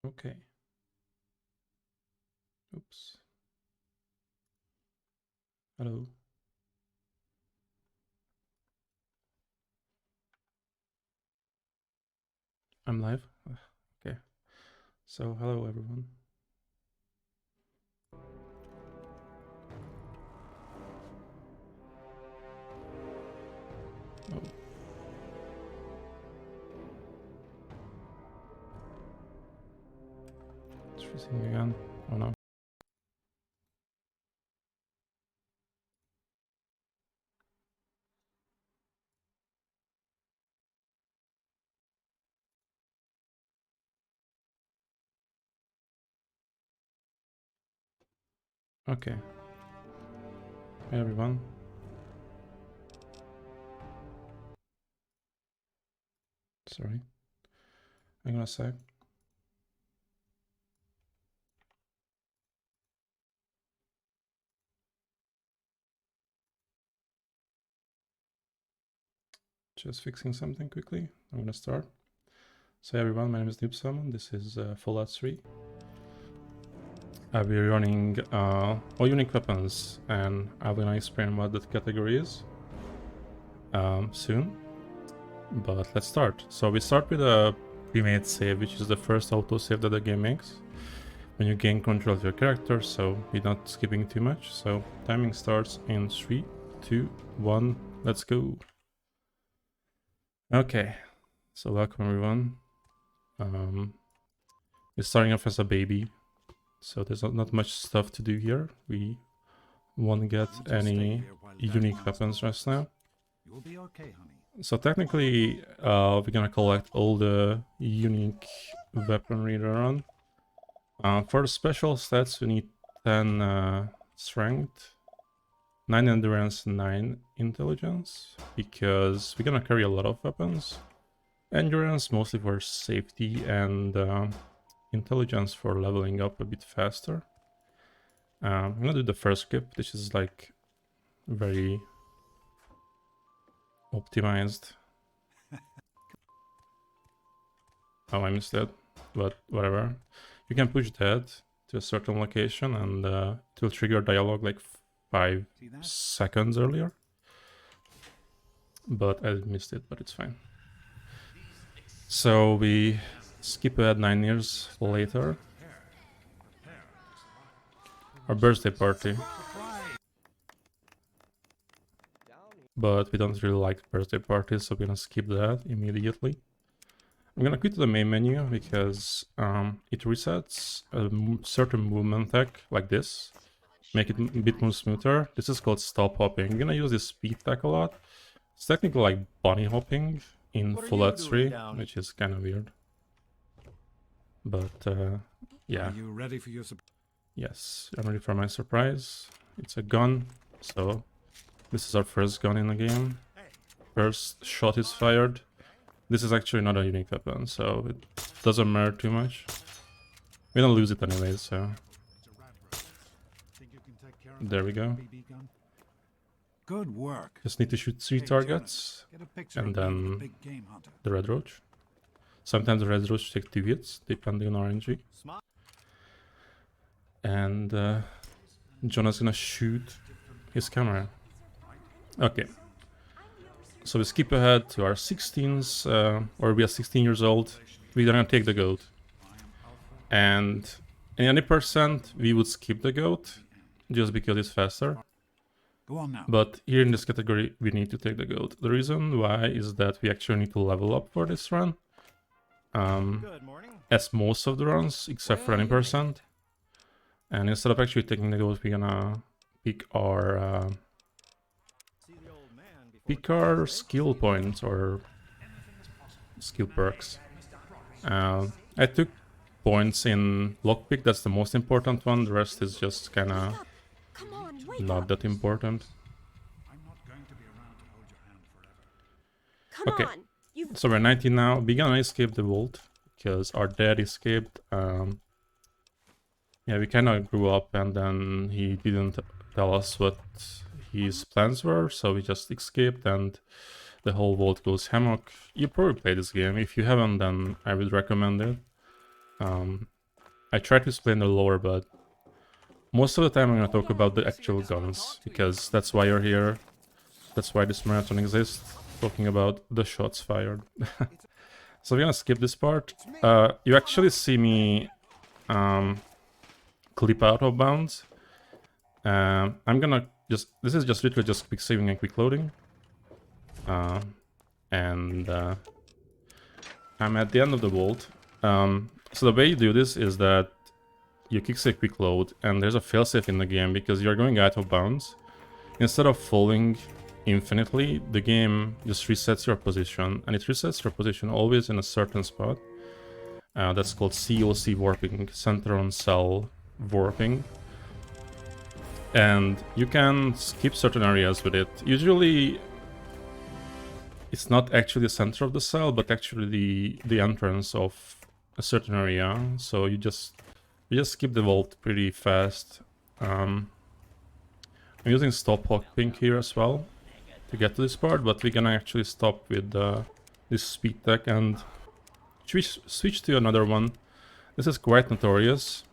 Okay. Oops. Hello. I'm live? Okay. So, hello everyone. Oh. It's freezing again. Oh no. Okay. Hey everyone. Sorry. Hang on a sec. Just fixing something quickly. I'm gonna start. So hey everyone, my name is NoobSalmon. This is Fallout 3. I'll be running all unique weapons, and I'm gonna explain what that category is soon. But let's start. So we start with a pre-made save, which is the first autosave that the game makes when you gain control of your character, so we're not skipping too much. So timing starts in 3, 2, 1, let's go. Okay, so welcome everyone. We're starting off as a baby, so there's not much stuff to do here. We won't get any unique weapons just now. You'll be okay, honey. So technically, we're gonna collect all the unique weaponry around. For the special stats, we need 10 strength, 9 endurance, 9 intelligence, because we're gonna carry a lot of weapons. Endurance mostly for safety, and intelligence for leveling up a bit faster. I'm gonna do the first skip. This is like very optimized. Oh, I missed that, but whatever. You can push that to a certain location, and it will trigger dialogue like 5 seconds earlier. But I missed it, but it's fine. So we skip ahead 9 years later. Our birthday party. But we don't really like birthday parties, so we're gonna skip that immediately. I'm gonna quit the main menu because it resets a certain movement tech like this. Make it a bit more smoother. This is called stop hopping. I'm gonna use this speed tech a lot. It's technically like bunny hopping in Fallout 3, which is kind of weird. But yeah. Are you ready for your Yes, I'm ready for my surprise. It's a gun, so this is our first gun in the game. First shot is fired. This is actually not a unique weapon, so it doesn't matter too much. We don't lose it anyways, so... There we go. Good work. Just need to shoot 3 targets, and then the red roach. Sometimes the red roach take 2 hits, depending on RNG. And Jonah's gonna shoot his camera. Okay. So we skip ahead to our 16s, or we are 16 years old. We're gonna take the goat. And in any percent, we would skip the goat, just because it's faster. Go on now. But here in this category, we need to take the goat. The reason why is that we actually need to level up for this run. As most of the runs, except for any percent. And instead of actually taking the goat, we're gonna pick our skill points or skill perks. I took points in lockpick, that's the most important one. The rest is just kinda not that important. Okay, so we're 19 now. We're gonna escape the vault because our dad escaped. Yeah, we kinda grew up and then he didn't tell us what his plans were, so we just escaped and the whole vault goes hammock. You probably play this game. If you haven't, then I would recommend it. I try to explain the lore, but most of the time I'm going to talk about the actual guns, because that's why you're here. That's why this marathon exists, talking about the shots fired. So we're going to skip this part. You actually see me clip out of bounds. I'm going to just... This is just literally just quick saving and quick loading. And I'm at the end of the vault. So the way you do this is that you kick say quick load, and there's a failsafe in the game because you're going out of bounds. Instead of falling infinitely, the game just resets your position, and it resets your position always in a certain spot. That's called COC warping, center on cell warping. And you can skip certain areas with it. Usually it's not actually the center of the cell, but actually the entrance of a certain area. So you just skip the vault pretty fast. I'm using stop hopping here as well to get to this part, but we can actually stop with this speed tech and switch to another one. This is quite notorious.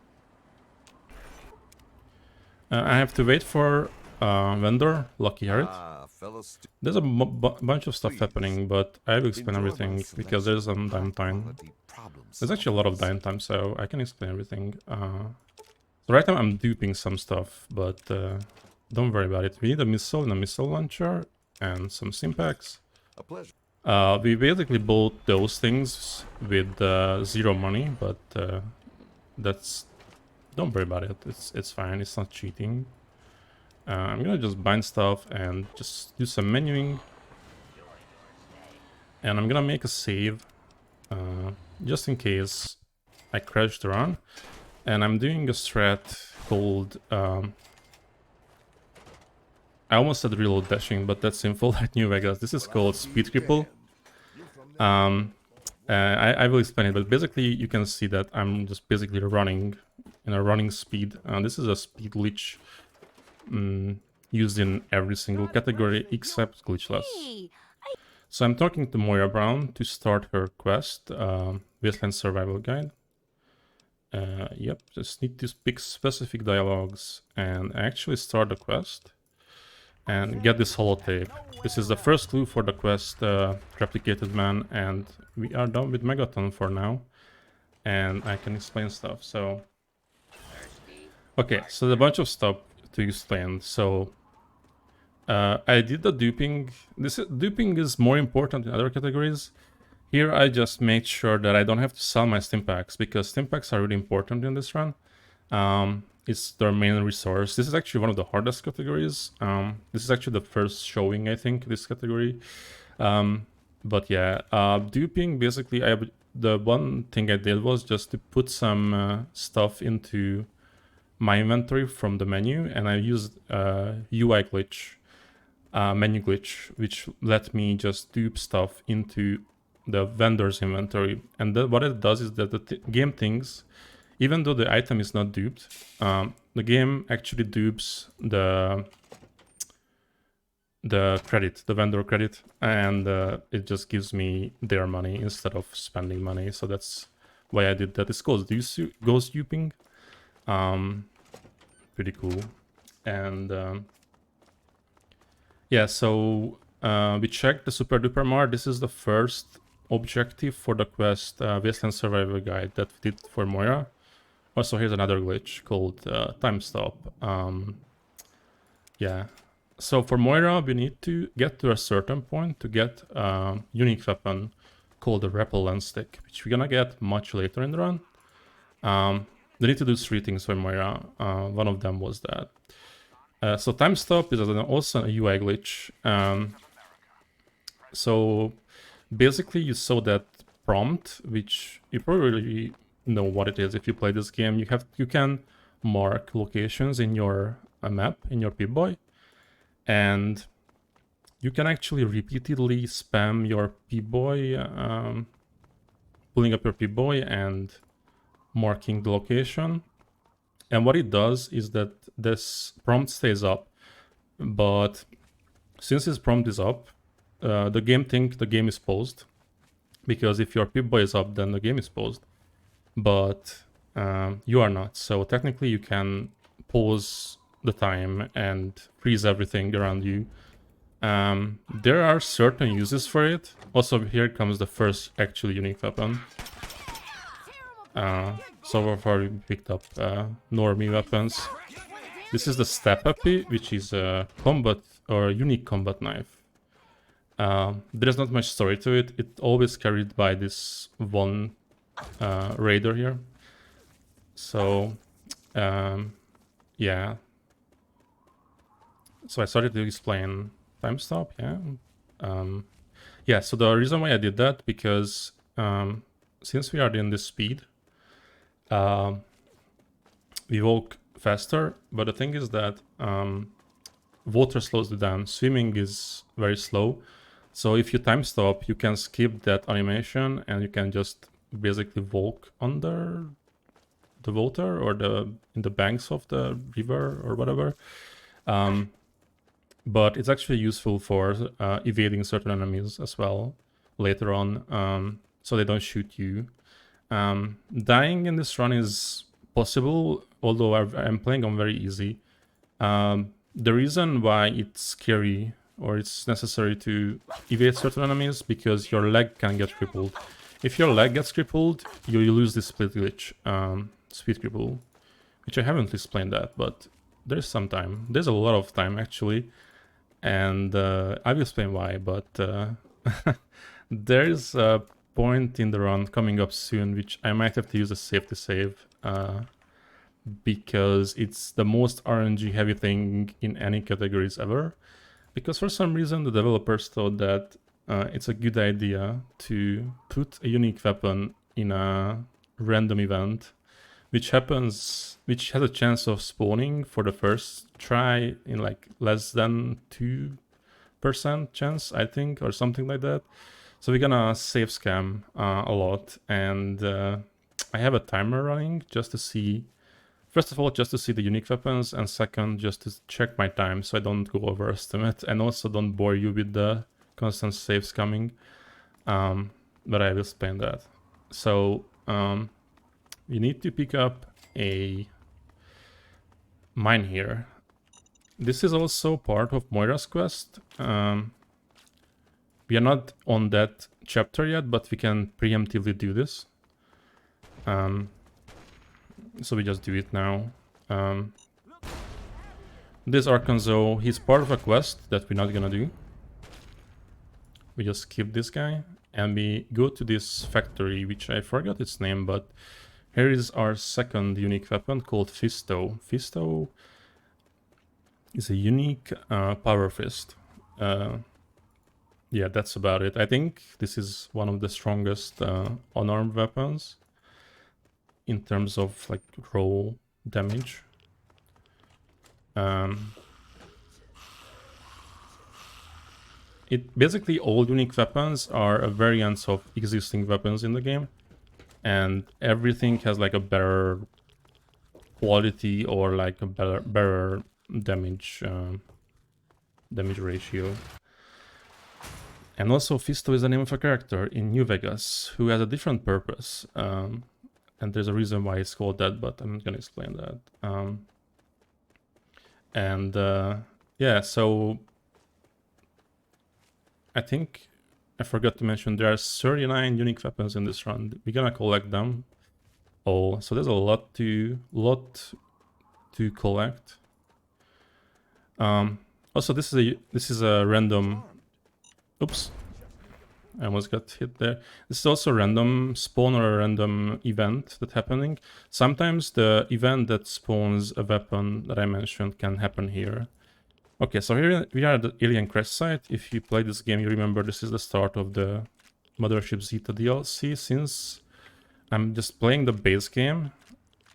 I have to wait for vendor, Lucky Heart. There's a bunch of stuff happening, but I will explain everything because there's some downtime. There's actually a lot of downtime, so I can explain everything. So right now I'm duping some stuff, but don't worry about it. We need a missile and a missile launcher and some simpacks. We basically bought those things with 0 money, but that's... Don't worry about it. It's fine. It's not cheating. I'm gonna just bind stuff and just do some menuing. And I'm gonna make a save just in case I crash the run. And I'm doing a strat called... I almost said reload dashing, but that's in Full Light New Vegas. This is called speed cripple. I will explain it, but basically you can see that I'm just basically running in a running speed. This is a speed glitch used in every single category except glitchless. So I'm talking to Moira Brown to start her quest, Wasteland Survival Guide. Yep, just need to pick specific dialogues and actually start the quest and get this holotape. This is the first clue for the quest, Replicated Man, and we are done with Megaton for now. And I can explain stuff, so... Okay, so there's a bunch of stuff to explain. So I did the duping. Duping is more important in other categories. Here I just made sure that I don't have to sell my stimpaks, because stimpaks are really important in this run. It's their main resource. This is actually one of the hardest categories. This is actually the first showing, I think, this category. But yeah, duping, basically, the one thing I did was just to put some stuff into my inventory from the menu, and I used UI glitch, menu glitch, which let me just dupe stuff into the vendor's inventory. And what it does is that the game thinks, even though the item is not duped, the game actually dupes the credit, the vendor credit, and it just gives me their money instead of spending money. So that's why I did that. It's called ghost duping. Pretty cool. And yeah, so we checked the Super Duper Mar. This is the first objective for the quest Wasteland Survival Guide that we did for Moira. Also, here's another glitch called Time Stop. Yeah, so for Moira, we need to get to a certain point to get a unique weapon called the Rappel Lens Stick, which we're gonna get much later in the run. We need to do 3 things for Moira. One of them was that. So Time Stop is also a UI glitch. So basically you saw that prompt, which you probably know what it is if you play this game. You can mark locations in your map, in your Pip-Boy, and you can actually repeatedly spam your Pip-Boy, pulling up your Pip-Boy and marking the location. And what it does is that this prompt stays up, but since this prompt is up, the game thinks the game is paused, because if your Pip-Boy is up, then the game is paused. but you are not. So technically you can pause the time and freeze everything around you. There are certain uses for it. Also, here comes the first actually unique weapon. So far we picked up normie weapons. This is the Step Happy, which is a combat or unique combat knife. There's not much story to it. It's always carried by this one raider here. So yeah. So I started to explain time stop, yeah. Yeah, so the reason why I did that, because since we are in this speed, we walk faster, but the thing is that water slows it down. Swimming is very slow. So if you time stop, you can skip that animation and you can just basically walk under the water or in the banks of the river or whatever. But it's actually useful for evading certain enemies as well later on, so they don't shoot you. Dying in this run is possible, although I'm playing on very easy. The reason why it's scary or it's necessary to evade certain enemies because your leg can get crippled. If your leg gets crippled, you lose this split glitch, speed cripple, which I haven't explained that, but there's some time. There's a lot of time actually, and I will explain why, but there's a point in the run coming up soon which I might have to use a safety save, because it's the most RNG heavy thing in any categories ever. Because for some reason the developers thought that it's a good idea to put a unique weapon in a random event, which has a chance of spawning for the first try in like less than 2% chance, I think, or something like that. So we're gonna save scam a lot, and I have a timer running just to see, first of all, just to see the unique weapons, and second, just to check my time so I don't go overestimate, and also don't bore you with the constant saves coming. But I will explain that. So you need to pick up a mine here. This is also part of Moira's quest. We are not on that chapter yet, but we can preemptively do this. So we just do it now. This Arkansas, he's part of a quest that we're not gonna do. We just skip this guy and we go to this factory, which I forgot its name, but here is our second unique weapon called Fisto. Fisto is a unique power fist. Yeah, that's about it. I think this is one of the strongest unarmed weapons in terms of like raw damage. Basically all unique weapons are variants of existing weapons in the game, and everything has like a better quality or like a better damage ratio. And also Fisto is the name of a character in New Vegas who has a different purpose, and there's a reason why it's called that, but I'm not gonna explain that. Yeah, so I think I forgot to mention there are 39 unique weapons in this run. We're gonna collect them all, so there's a lot to collect. Also, this is a random. Oops, I almost got hit there. This is also a random spawn or a random event that's happening. Sometimes the event that spawns a weapon that I mentioned can happen here. Okay, so here we are at the Alien Crash site. If you play this game, you remember this is the start of the Mothership Zeta DLC. Since I'm just playing the base game,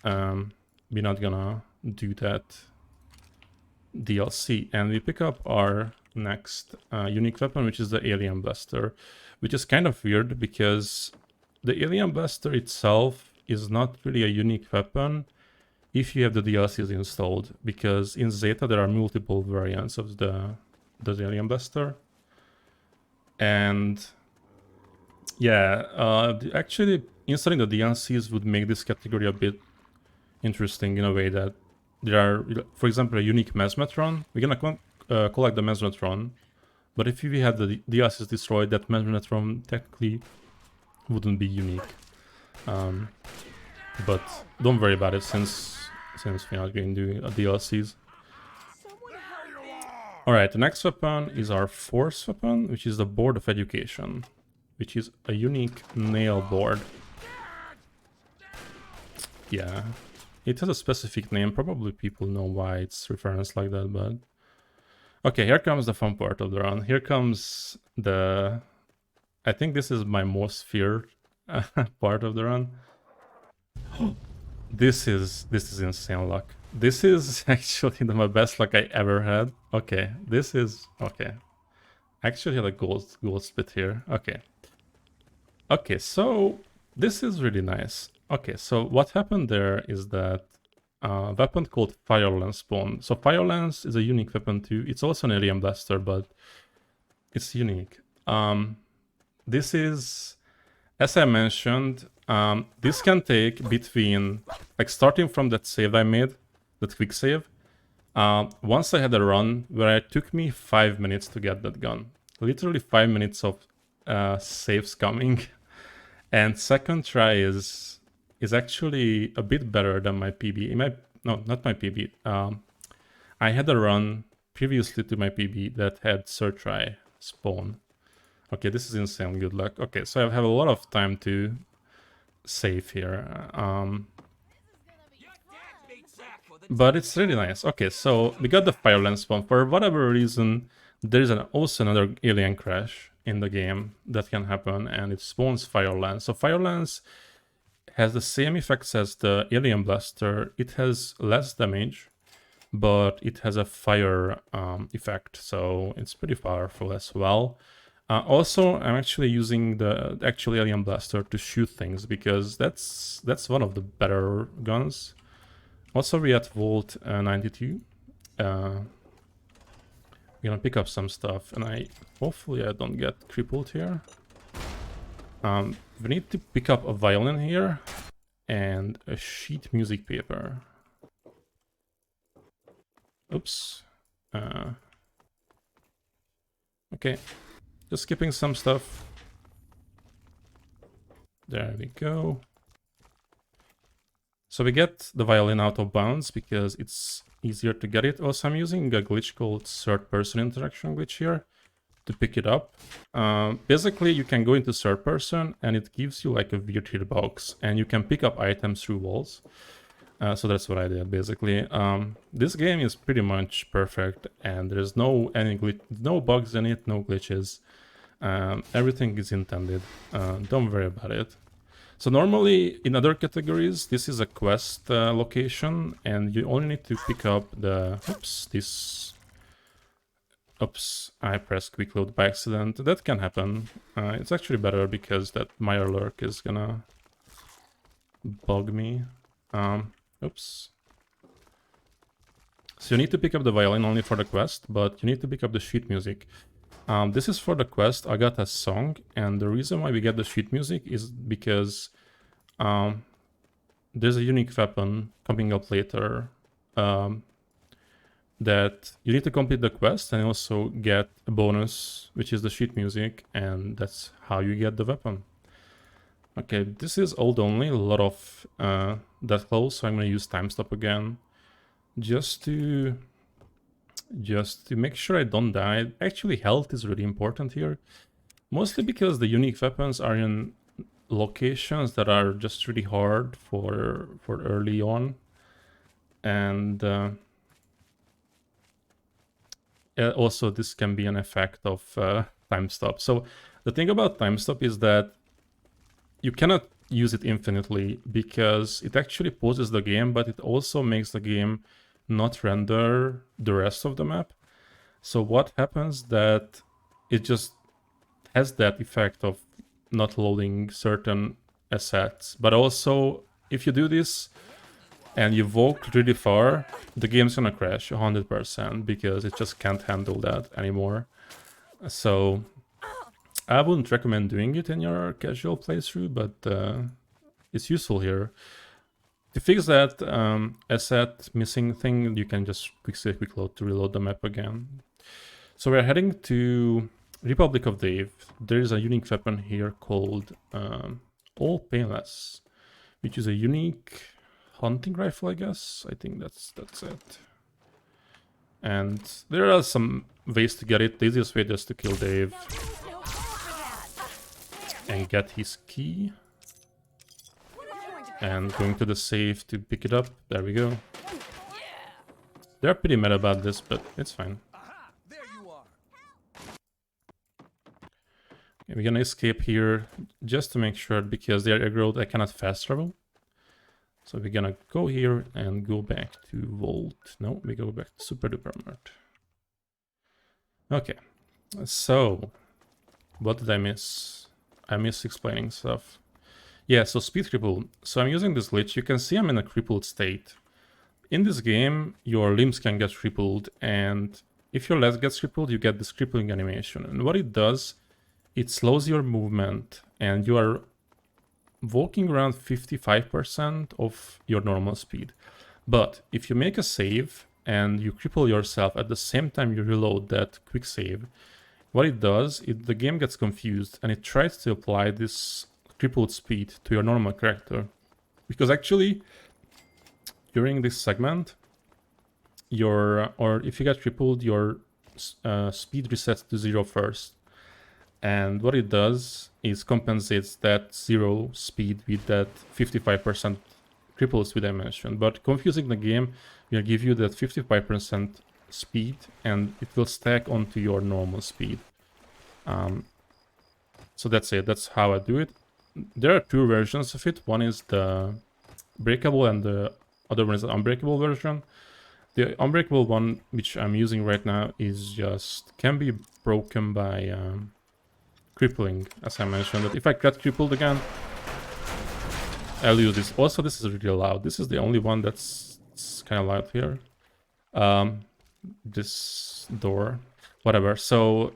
we're not gonna do that DLC. And we pick up our next unique weapon, which is the Alien Blaster, which is kind of weird because the Alien Blaster itself is not really a unique weapon if you have the DLCs installed, because in Zeta there are multiple variants of the Alien Blaster, and Yeah, actually installing the DLCs would make this category a bit interesting in a way that there are, for example, a unique Mesmetron. We're gonna collect the Mesmetron, but if we have the DLCs destroyed, that Mesmetron technically wouldn't be unique. But don't worry about it since we're not going to do DLCs. Alright, the next weapon is our fourth weapon, which is the Board of Education, which is a unique nail board. Yeah, it has a specific name, probably people know why it's referenced like that, but... Okay, here comes the fun part of the run. Here comes the... I think this is my most feared part of the run. This is insane luck. This is actually my best luck I ever had. Okay, this is... okay. I actually had a gold split here. Okay. Okay, so this is really nice. Okay, so what happened there is that a weapon called Fire Landspawn. So Fire Lance is a unique weapon too. It's also an alien blaster, but it's unique. This is, as I mentioned, this can take between, like starting from that save I made, that quick save. Once I had a run where it took me 5 minutes to get that gun. Literally 5 minutes of saves coming. And second try is actually a bit better than my PB. No, not my PB. I had a run previously to my PB that had third try spawn. Okay, this is insane good luck. Okay, so I have a lot of time to save here. But it's really nice. Okay, so we got the Fire Landspawn. For whatever reason, there is also another alien crash in the game that can happen, and it spawns Fire Lance. So Fire Lance has the same effects as the alien blaster. It has less damage, but it has a fire effect, so it's pretty powerful as well. Also, I'm actually using the actual alien blaster to shoot things because that's one of the better guns. Also, we at Vault 92. We're gonna pick up some stuff, and hopefully I don't get crippled here. We need to pick up a violin here and a sheet music paper. Oops. Okay, just skipping some stuff. There we go. So we get the violin out of bounds because it's easier to get it. Also, I'm using a glitch called third person interaction glitch here to pick it up. Basically, you can go into third person and it gives you like a weird hitbox and you can pick up items through walls. So that's what I did basically. This game is pretty much perfect and there's no bugs in it, no glitches. Everything is intended. Don't worry about it. So normally in other categories, this is a quest location and you only need to pick up the... Oops, I pressed quick load by accident. That can happen. It's actually better because that Meyer lurk is gonna bug me. Oops. So you need to pick up the violin only for the quest, but you need to pick up the sheet music. This is for the quest Agatha's Song, and the reason why we get the sheet music is because there's a unique weapon coming up later that you need to complete the quest and also get a bonus, which is the sheet music, and that's how you get the weapon. Okay, this is old only, a lot of Deathclaw, so I'm gonna use time stop again, just to make sure I don't die. Actually, health is really important here, mostly because the unique weapons are in locations that are just really hard for early on, and also this can be an effect of time stop. So the thing about time stop is that you cannot use it infinitely because it actually pauses the game, but it also makes the game not render the rest of the map. So what happens that it just has that effect of not loading certain assets. But also, if you do this and you walk really far, the game's gonna crash 100% because it just can't handle that anymore. So I wouldn't recommend doing it in your casual playthrough, but it's useful here. To fix that asset missing thing, you can just quick load to reload the map again. So we're heading to Republic of Dave. There is a unique weapon here called All Painless, which is a unique hunting rifle, I guess. I think that's it. And there are some ways to get it. The easiest way is to kill Dave and get his key. And going to the safe to pick it up. There we go. They're pretty mad about this, but it's fine. Okay, we're gonna escape here just to make sure, because they're aggroed, I cannot fast travel. So we're gonna go here and go back to Vault. No, we go back to Super Duper Mart. Okay, so what did I miss? I missed explaining stuff. Yeah, so speed cripple. So I'm using this glitch. You can see I'm in a crippled state. In this game, your limbs can get crippled, and if your leg gets crippled, you get this crippling animation. And what it does, it slows your movement, and you are walking around 55% of your normal speed. But if you make a save and you cripple yourself at the same time you reload that quick save, what it does, the game gets confused and it tries to apply this crippled speed to your normal character. Because actually, during this segment, or if you get crippled, your speed resets to 0 first. And what it does is compensates that 0 speed with that 55% crippled speed I mentioned. But confusing the game will give you that 55% speed, and it will stack onto your normal speed. So that's it. That's how I do it. There are two versions of it. One is the breakable and the other one is the unbreakable version. The unbreakable one, which I'm using right now, is just can be broken by crippling, as I mentioned. That if I get crippled again, I'll use this. Also, this is really loud. This is the only one that's kind of loud here. This door, whatever. So,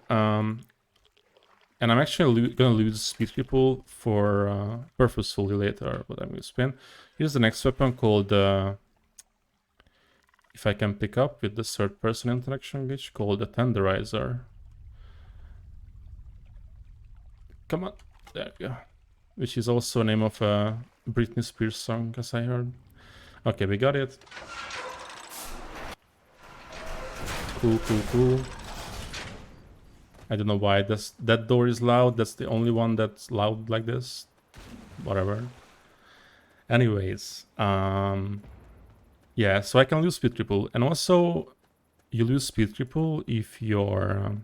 and I'm actually gonna lose speed cripple for purposefully later, but I'm gonna spin. Here's the next weapon called, if I can pick up with the third person interaction glitch, called the Tenderizer. Come on, there we go. Which is also a name of a Britney Spears song, as I heard. Okay, we got it. Cool, cool, cool. I don't know why that door is loud. That's the only one that's loud like this. Whatever. Anyways, yeah, so I can lose speed cripple. And also, you lose speed cripple if you're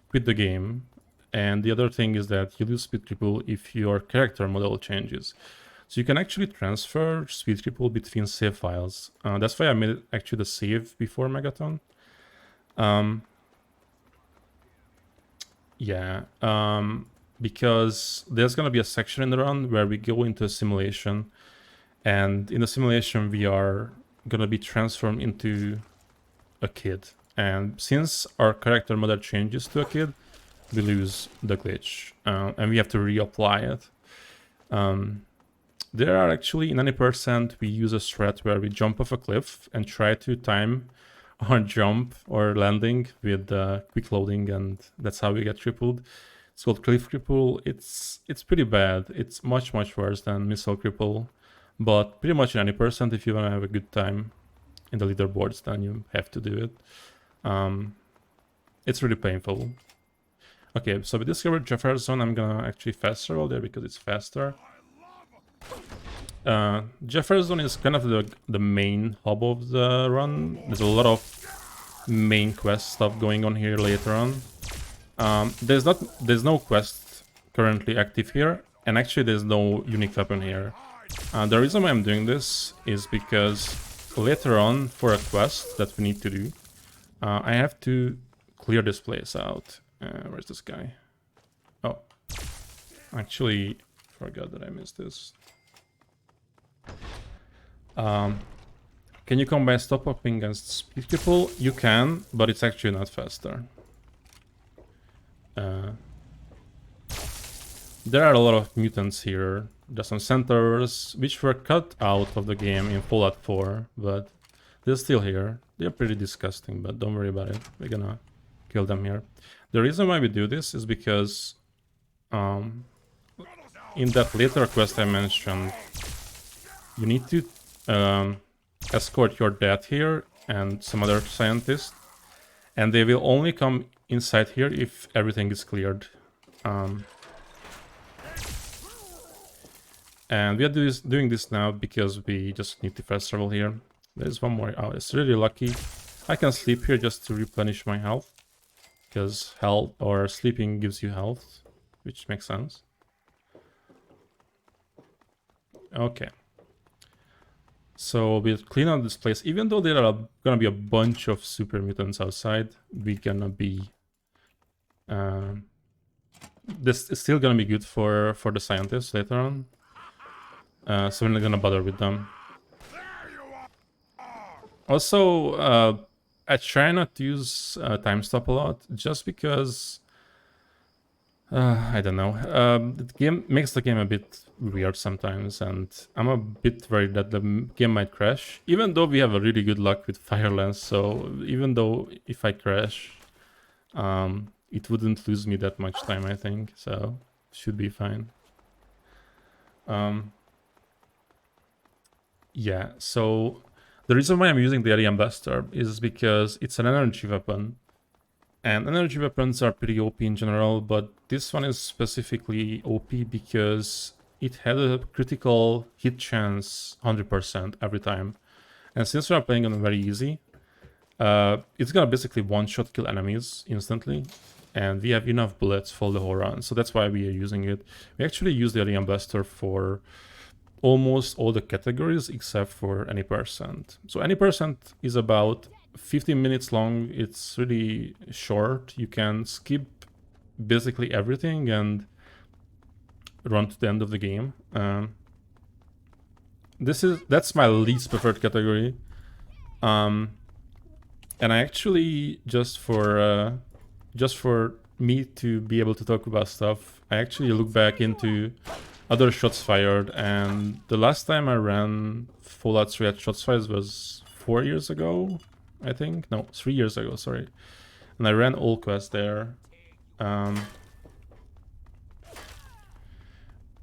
quit the game. And the other thing is that you lose speed cripple if your character model changes. So you can actually transfer speed cripple between save files. That's why I made actually the save before Megaton. Yeah, because there's gonna be a section in the run where we go into a simulation, and in the simulation we are gonna be transformed into a kid. And since our character model changes to a kid, we lose the glitch, and we have to reapply it. There are actually, in 90%, we use a strat where we jump off a cliff and try to time our jump or landing with quick loading, and that's how we get crippled. It's called cliff cripple. It's pretty bad. It's much worse than missile cripple, but pretty much in 90%, if you want to have a good time in the leaderboards, then you have to do it. It's really painful. Okay, so we discovered Jefferson. I'm gonna actually fast travel there because it's faster. Jefferson is kind of the main hub of the run. There's a lot of main quest stuff going on here later on. There's no quest currently active here, and actually there's no unique weapon here. The reason why I'm doing this is because later on, for a quest that we need to do, I have to clear this place out. Where's this guy? Oh, actually forgot that I missed this. Can you combine stop hopping against speed cripple? You can, but it's actually not faster. There are a lot of mutants here. There's some centaurs, which were cut out of the game in Fallout 4, but they're still here. They're pretty disgusting, but don't worry about it. We're gonna kill them here. The reason why we do this is because in that later quest I mentioned, you need to escort your dad here and some other scientists, and they will only come inside here if everything is cleared. And we are doing this now because we just need to fast travel here. There's one more. Oh, it's really lucky. I can sleep here just to replenish my health, because health or sleeping gives you health, which makes sense. Okay. So we'll clean out this place. Even though there are gonna be a bunch of super mutants outside, we're gonna be... this is still gonna be good for the scientists later on. So we're not gonna bother with them. Also, I try not to use time stop a lot, just because... I don't know. The game makes the game a bit weird sometimes, and I'm a bit worried that the game might crash. Even though we have a really good luck with Fire Lance, so even though if I crash, it wouldn't lose me that much time, I think. So should be fine. Yeah. So the reason why I'm using the Alien Blaster is because it's an energy weapon. And energy weapons are pretty OP in general, but this one is specifically OP because it had a critical hit chance 100% every time. And since we are playing on very easy, it's gonna basically one-shot kill enemies instantly. And we have enough bullets for the whole run, so that's why we are using it. We actually use the Alien Blaster for almost all the categories except for any percent. So any percent is about 15 minutes long. It's really short. You can skip basically everything and run to the end of the game. That's my least preferred category. And I actually just for me to be able to talk about stuff, I actually look back into other shots fired, and the last time I ran Fallout 3 at shots fired was 4 years ago, I think. No, 3 years ago, sorry. And I ran all quests there.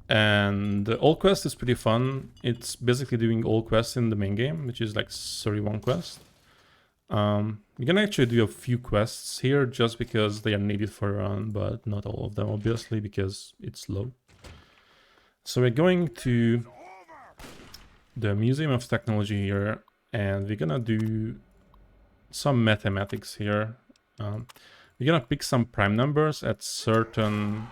And the all quest is pretty fun. It's basically doing all quests in the main game, which is like 31 quests. We can actually do a few quests here just because they are needed for a run, but not all of them, obviously, because it's low. So we're going to the Museum of Technology here, and we're gonna do some mathematics here. We're gonna pick some prime numbers at certain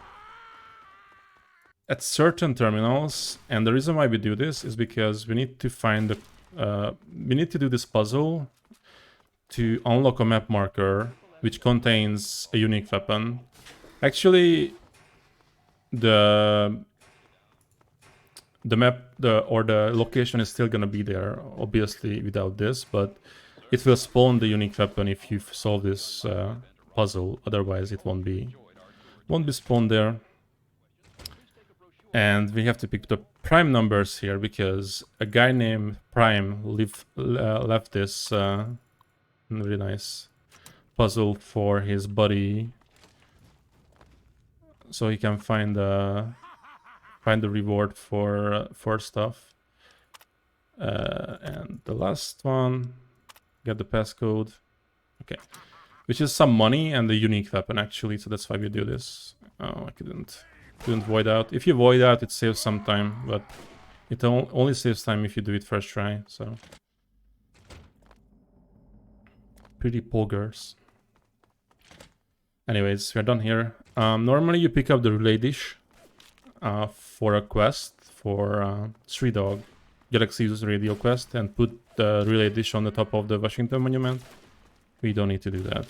terminals, and the reason why we do this is because we need to find the we need to do this puzzle to unlock a map marker which contains a unique weapon. Actually, the map or the location is still gonna be there, obviously, without this, but it will spawn the unique weapon if you solve this puzzle. Otherwise, it won't be spawned there. And we have to pick the prime numbers here because a guy named Prime left this really nice puzzle for his buddy, so he can find the reward for stuff. And the last one, get the passcode. Okay, which is some money and the unique weapon actually. So that's why we do this. Oh, I couldn't void out. If you void out, it saves some time, but it only saves time if you do it first try. So pretty poggers. Anyways, we're done here. Normally you pick up the relay dish for a quest for Street Dog Galaxy's radio quest and put the relay dish on the top of the Washington Monument. We don't need to do that.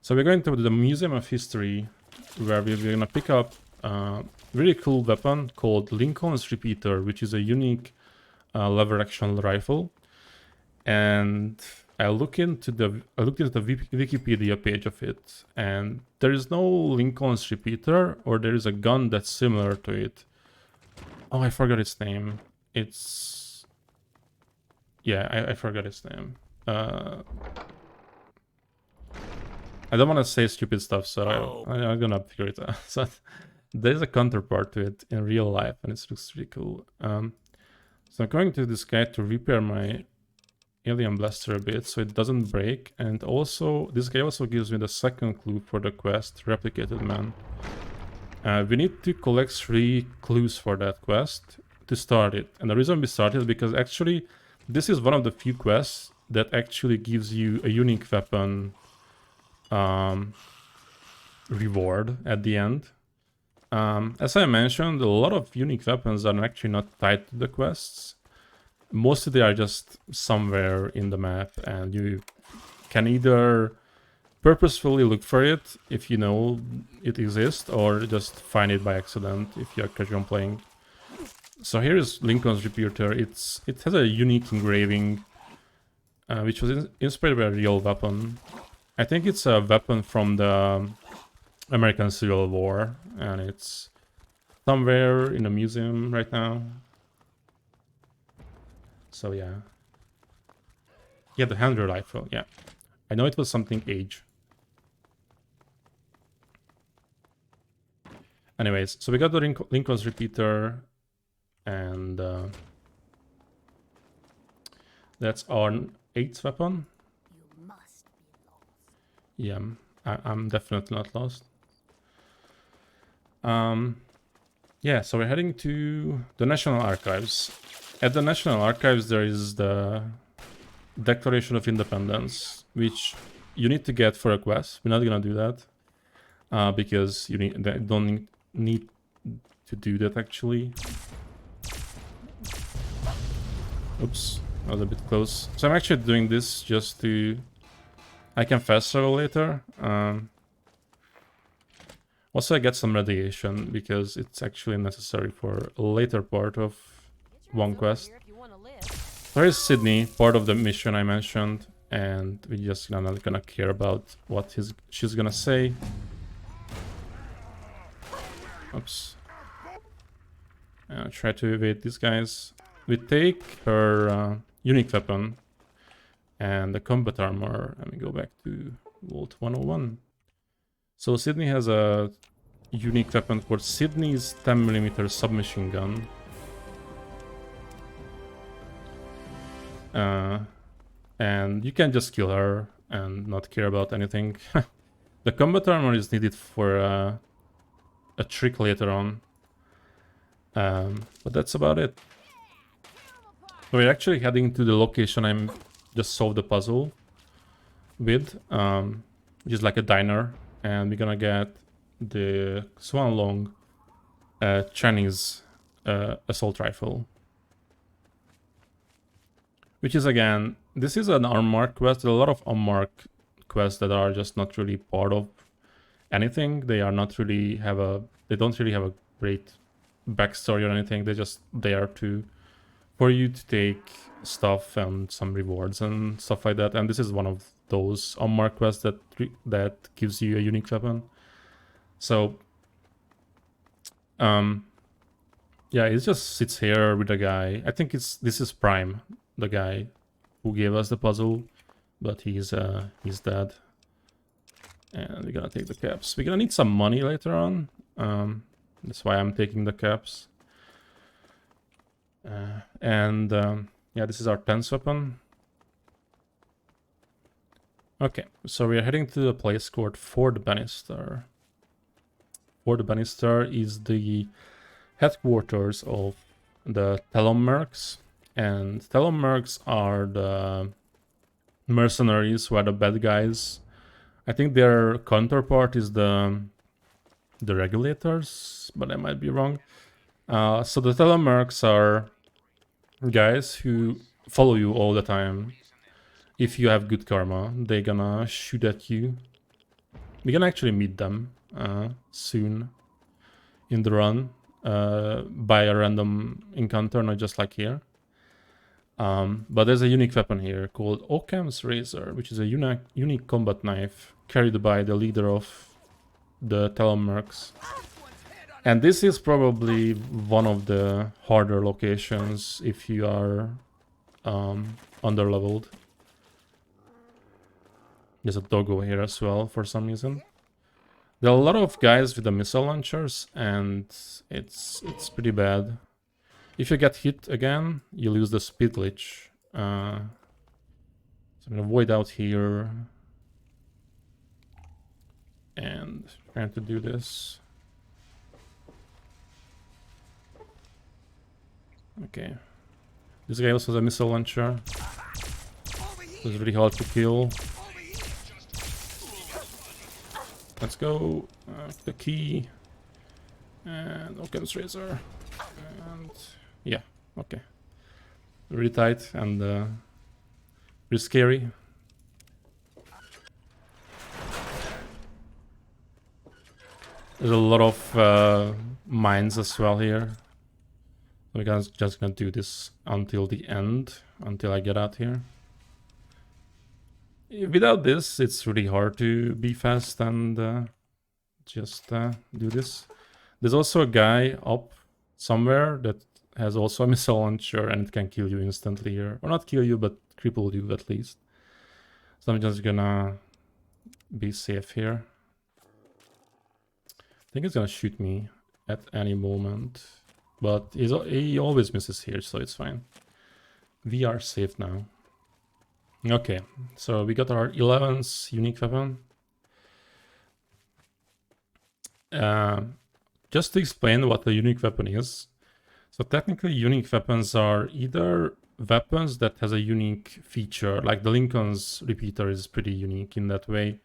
So we're going to the Museum of History, where we're gonna pick up a really cool weapon called Lincoln's Repeater, which is a unique lever action rifle. And I looked into the Wikipedia page of it, and there is no Lincoln's repeater, or there is a gun that's similar to it. Oh, I forgot its name. It's... Yeah, I forgot its name. I don't want to say stupid stuff, so I'm gonna figure it out. So there's a counterpart to it in real life, and it looks really cool. So I'm going to this guy to repair my alien blaster a bit so it doesn't break, and also this guy also gives me the second clue for the quest, Replicated Man. We need to collect 3 clues for that quest to start it, and the reason we start it is because actually this is one of the few quests that actually gives you a unique weapon reward at the end. As I mentioned, a lot of unique weapons are actually not tied to the quests. Mostly they are just somewhere in the map, and you can either purposefully look for it if you know it exists, or just find it by accident if you're casual playing. So here is Lincoln's repeater. It has a unique engraving, which was inspired by a real weapon. I think it's a weapon from the American Civil War, and it's somewhere in a museum right now. So yeah. Yeah, the Vaser Rifle, yeah. I know it was something age. Anyways, so we got the Lincoln's repeater, and that's our 8th weapon. You must be lost. Yeah, I'm definitely not lost. Yeah, so we're heading to the National Archives. At the National Archives there is the Declaration of Independence, which you need to get for a quest. We're not gonna do that because you don't need to do that actually. Oops, I was a bit close. So I'm actually doing this just to... I can fast travel later. Also I get some radiation because it's actually necessary for a later part of one quest. There is Sydney, part of the mission I mentioned, and we're just not gonna care about what she's gonna say. Oops. Try to evade these guys. We take her unique weapon and the combat armor, and we go back to Vault 101. So Sydney has a unique weapon called Sydney's 10mm submachine gun. And you can just kill her and not care about anything. The combat armor is needed for a trick later on. But that's about it. So we're actually heading to the location I'm just solved the puzzle with, which is like a diner, and we're gonna get the Swan Long Chinese assault rifle. Which is, again, this is an unmarked quest. There are a lot of unmarked quests that are just not really part of anything. They are not really they don't really have a great backstory or anything. They're just there for you to take stuff and some rewards and stuff like that. And this is one of those unmarked quests that gives you a unique weapon. So, yeah, it just sits here with a guy. I think this is Prime, the guy who gave us the puzzle, but he's dead. And we're gonna take the caps. We're gonna need some money later on. That's why I'm taking the caps. Yeah, this is our 10th weapon. Okay, so we are heading to a place called Fort Bannister. Fort Bannister is the headquarters of the Telommerks, and Telommerks are the mercenaries who are the bad guys. I think their counterpart is the regulators, but I might be wrong. So the Telommerks are guys who follow you all the time. If you have good karma, they're gonna shoot at you. We can actually meet them soon in the run by a random encounter, not just like here. But there's a unique weapon here called Ocam's Razor, which is a unique combat knife carried by the leader of the Telemercs. And this is probably one of the harder locations if you are underleveled. There's a doggo here as well for some reason. There are a lot of guys with the missile launchers, and it's pretty bad. If you get hit again, you lose the speed glitch. So I'm gonna void out here and trying to do this. Okay. This guy also has a missile launcher. It's really hard to kill. Let's go. The key. And Ocam's Razor. And yeah, okay. Really tight and really scary. There's a lot of mines as well here. We're just gonna do this until the end, until I get out here. Without this, it's really hard to be fast and just do this. There's also a guy up somewhere that has also a missile launcher and it can kill you instantly here. Or not kill you, but cripple you at least. So I'm just gonna be safe here. I think it's gonna shoot me at any moment. But he always misses here, so it's fine. We are safe now. Okay, so we got our 11th unique weapon. Just to explain what a unique weapon is. So technically unique weapons are either weapons that has a unique feature, like the Lincoln's repeater is pretty unique in that way.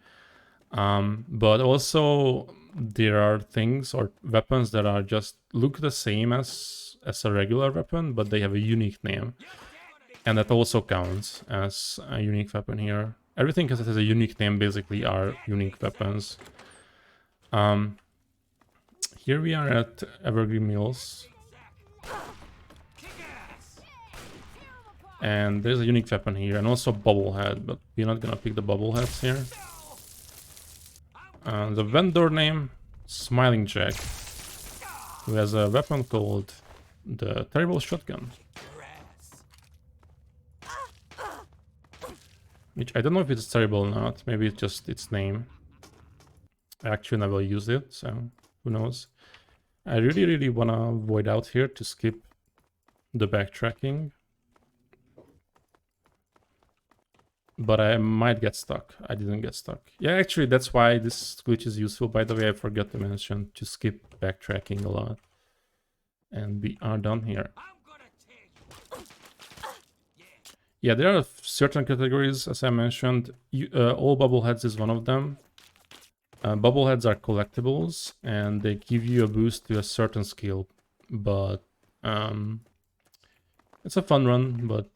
But also there are things or weapons that are just look the same as a regular weapon, but they have a unique name. And that also counts as a unique weapon here. Everything that has a unique name basically are unique weapons. Here we are at Evergreen Mills. And there's a unique weapon here, and also Bubblehead, but we're not gonna pick the Bubbleheads here. The vendor name, Smiling Jack, who has a weapon called the Terrible Shotgun. Which I don't know if it's terrible or not, maybe it's just its name. I actually never used it, so who knows. I really wanna void out here to skip the backtracking. But I might get stuck. I didn't get stuck. Yeah, actually, that's why this glitch is useful. By the way, I forgot to mention to skip backtracking a lot. And we are done here. Yeah, there are certain categories, as I mentioned. All Bubbleheads is one of them. Bubbleheads are collectibles, and they give you a boost to a certain skill. But it's a fun run, but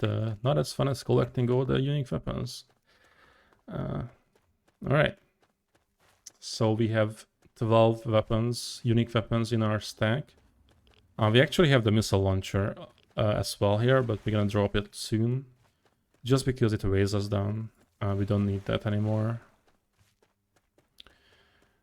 not as fun as collecting all the unique weapons. Alright. So we have 12 weapons, unique weapons in our stack. We actually have the missile launcher as well here, but we're gonna drop it soon. Just because it weighs us down. We don't need that anymore.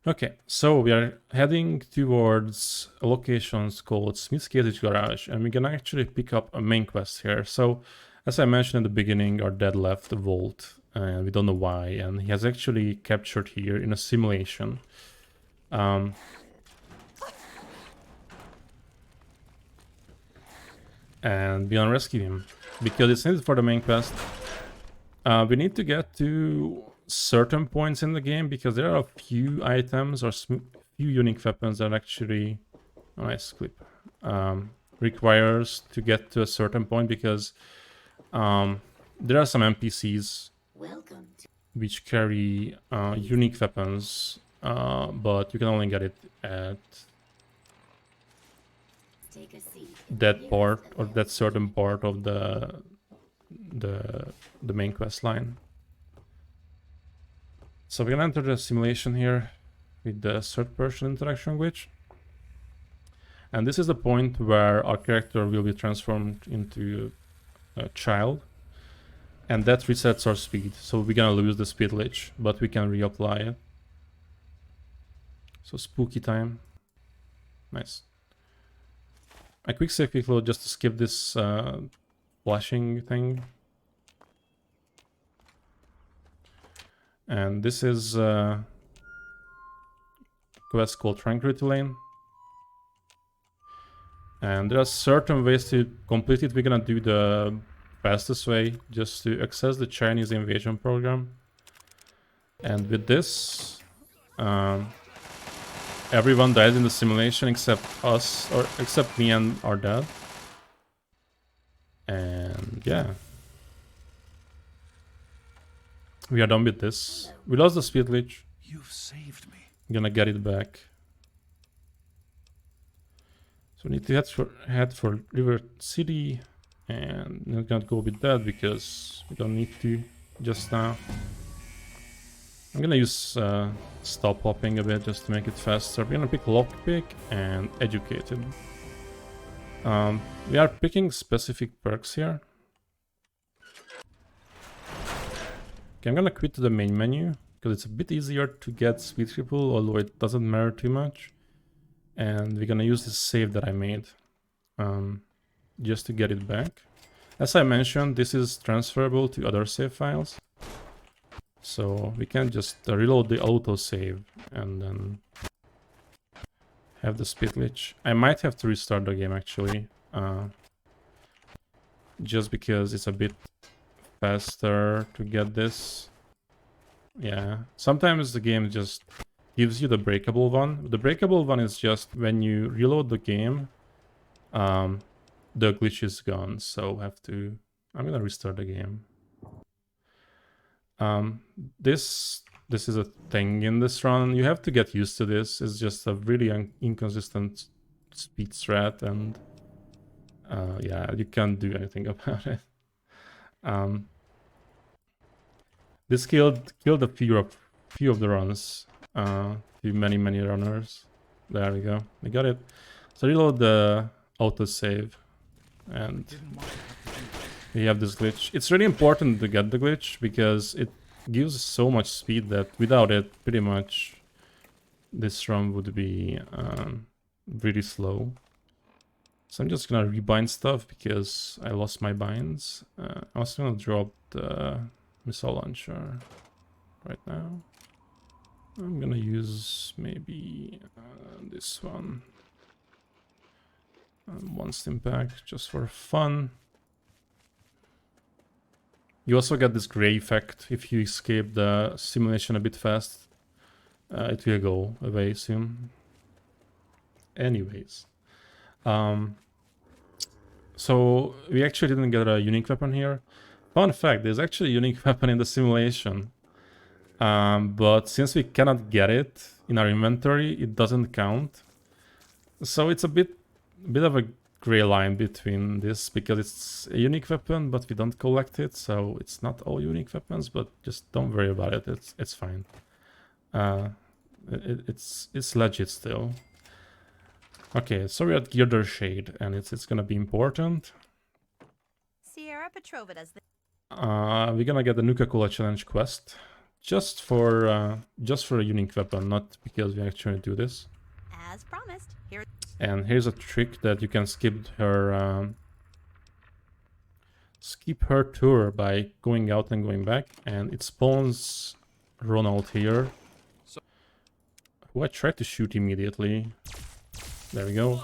Okay, so we are heading towards a location called Smith's Cage Garage, and we can actually pick up a main quest here. So, as I mentioned in the beginning, our dad left the vault, and we don't know why, and he has actually captured here in a simulation. And we want to rescue him, because it's needed for the main quest. We need to get to certain points in the game, because there are a few items or few unique weapons that actually, nice clip, requires to get to a certain point, because there are some NPCs which carry unique weapons, but you can only get it at that part or that certain part of the main quest line. So we're gonna enter the simulation here with the third-person interaction glitch. And this is the point where our character will be transformed into child, and that resets our speed. So we're gonna lose the speed glitch, but we can reapply it. So spooky time. Nice. A quick save, quick load just to skip this flashing thing. And this is a quest called Tranquility Lane. And there are certain ways to complete it. We're gonna do the fastest way, just to access the Chinese invasion program. And with this, everyone died in the simulation except us, or except me and our dad. And yeah. We are done with this. We lost the speed glitch. You've saved me. I'm gonna get it back. So we need to head for Rivet City, and we're not gonna go with that because we don't need to just now. I'm gonna use stop hopping a bit just to make it faster. We're gonna pick Lockpick and Educated. We are picking specific perks here. Okay, I'm gonna quit to the main menu because it's a bit easier to get speed triple, although it doesn't matter too much. And we're gonna use this save that I made just to get it back. As I mentioned, this is transferable to other save files. So we can just reload the autosave and then have the speed glitch. I might have to restart the game actually, just because it's a bit faster to get this. Yeah, sometimes the game just gives you the breakable one. The breakable one is just when you reload the game, the glitch is gone. So I'm gonna restart the game. This is a thing in this run. You have to get used to this. It's just a really inconsistent speed strat, and yeah, you can't do anything about it. This killed a few of the runs. Few many runners. There we go. We got it. So reload the autosave, and we have this glitch. It's really important to get the glitch because it gives so much speed that without it, pretty much this run would be really slow. So I'm just gonna rebind stuff because I lost my binds. I'm also gonna drop the missile launcher right now. I'm gonna use maybe this one. One stim pack just for fun. You also get this gray effect if you escape the simulation a bit fast. It will go away soon. Anyways. So we actually didn't get a unique weapon here. Fun fact, there's actually a unique weapon in the simulation. But since we cannot get it in our inventory, it doesn't count. So it's a bit of a gray line between this, because it's a unique weapon, but we don't collect it, so it's not all unique weapons. But just don't worry about it. It's fine. It's legit still. Okay, so we're at Girder Shade, and it's gonna be important. Sierra Petrova does the We're gonna get the Nuka-Cola Challenge quest. Just for a unique weapon, not because we actually do this. as promised. Here. And here's a trick that you can skip her tour by going out and going back, and it spawns Ronald here, who I tried to shoot immediately. There we go.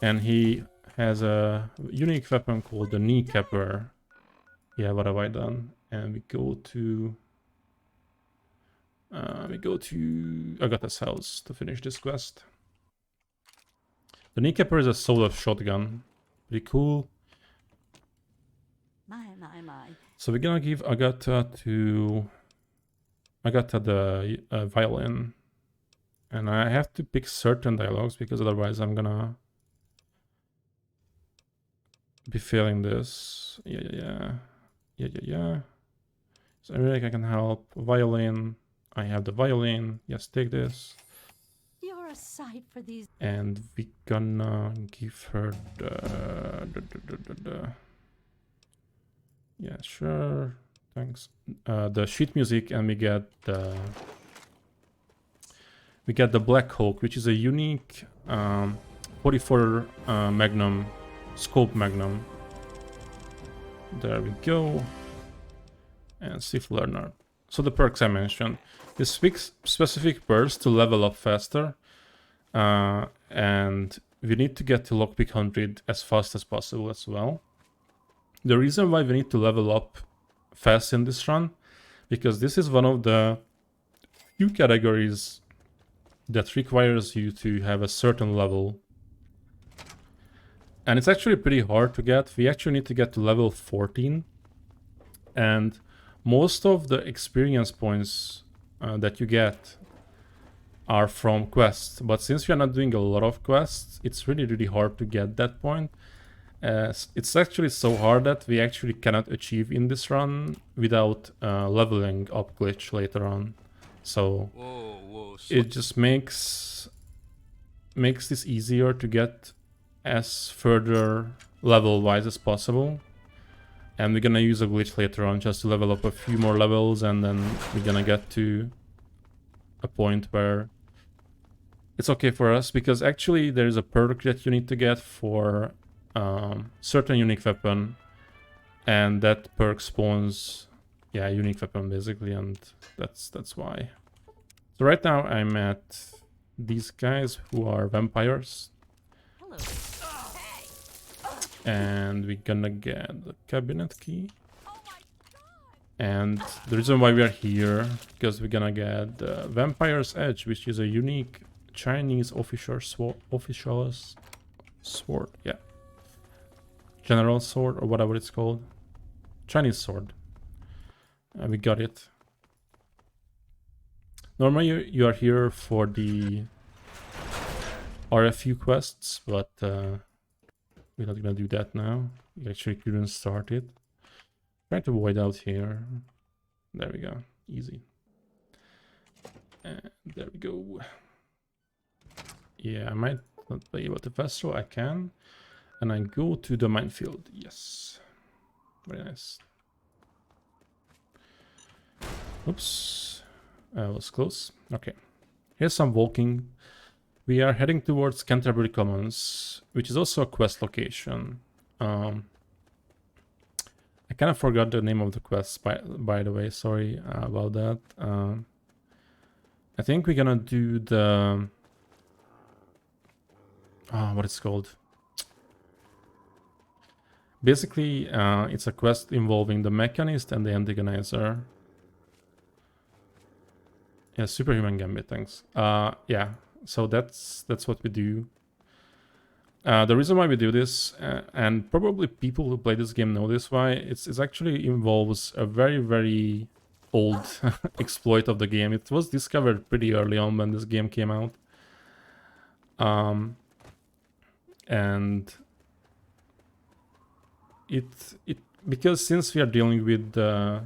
And he has a unique weapon called the Kneecapper. Yeah, what have I done? And we go to Agatha's house to finish this quest. The Kneecapper is a solo shotgun. Pretty cool. My. So we're gonna give Agatha the violin. And I have to pick certain dialogues because otherwise I'm gonna be failing this. Yeah. So Eric, I can help. Violin. I have the violin. Yes, take this. You're a sight for these. And we gonna give her the Yeah, sure. Thanks. The sheet music, and we get the Black Hulk, which is a unique 44 Magnum scope Magnum. There we go. And Sith Learner. So the perks I mentioned. This picks specific perks to level up faster. And we need to get to lockpick 100 as fast as possible as well. The reason why we need to level up fast in this run, because this is one of the few categories that requires you to have a certain level. And it's actually pretty hard to get. We actually need to get to level 14. And most of the experience points that you get are from quests. But since we are not doing a lot of quests, it's really hard to get that point. It's actually so hard that we actually cannot achieve in this run without leveling up glitch later on. So it just makes this easier to get as further level wise as possible. And we're gonna use a glitch later on just to level up a few more levels, and then we're gonna get to a point where it's okay for us, because actually there is a perk that you need to get for certain unique weapon, and that perk spawns unique weapon basically, and that's why. So right now I'm at these guys who are vampires. Hello. And we're gonna get the cabinet key. And the reason why we are here, because we're gonna get the Vampire's Edge, which is a unique Chinese officer's sword. Yeah. General sword, or whatever it's called. Chinese sword. We got it. Normally you are here for the RFU quests, but we're not gonna do that now. We actually couldn't start it. Trying to avoid out here. There we go. Easy. And there we go. Yeah, I might not be able to fast throw. I can. And I go to the minefield. Yes. Very nice. Oops. That was close. Okay. Here's some walking. We are heading towards Canterbury Commons, which is also a quest location. I kind of forgot the name of the quest, by the way. Sorry about that. I think we're gonna do the... what it's called. Basically, it's a quest involving the Mechanist and the Antagonizer. Yeah, Superhuman Gambit, thanks. Yeah, so that's what we do. The reason why we do this, and probably people who play this game know this why, it's actually involves a very old exploit of the game. It was discovered pretty early on when this game came out. And because since we are dealing with the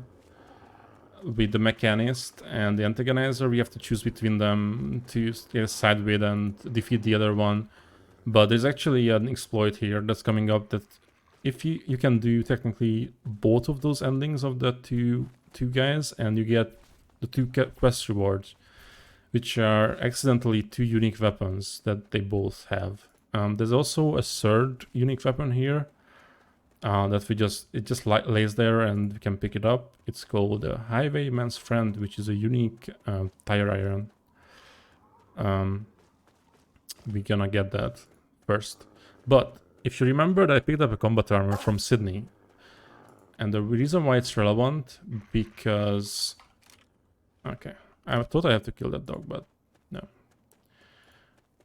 Mechanist and the Antagonizer, we have to choose between them to side with and defeat the other one. But there's actually an exploit here that's coming up that if you can do technically both of those endings of the two guys, and you get the two quest rewards, which are accidentally two unique weapons that they both have. There's also a third unique weapon here that it just lays there and we can pick it up. It's called the Highwayman's Friend, which is a unique tire iron. We're gonna get that first. But if you remember that I picked up a combat armor from Sydney, and the reason why it's relevant, because... Okay, I thought I had to kill that dog, but no.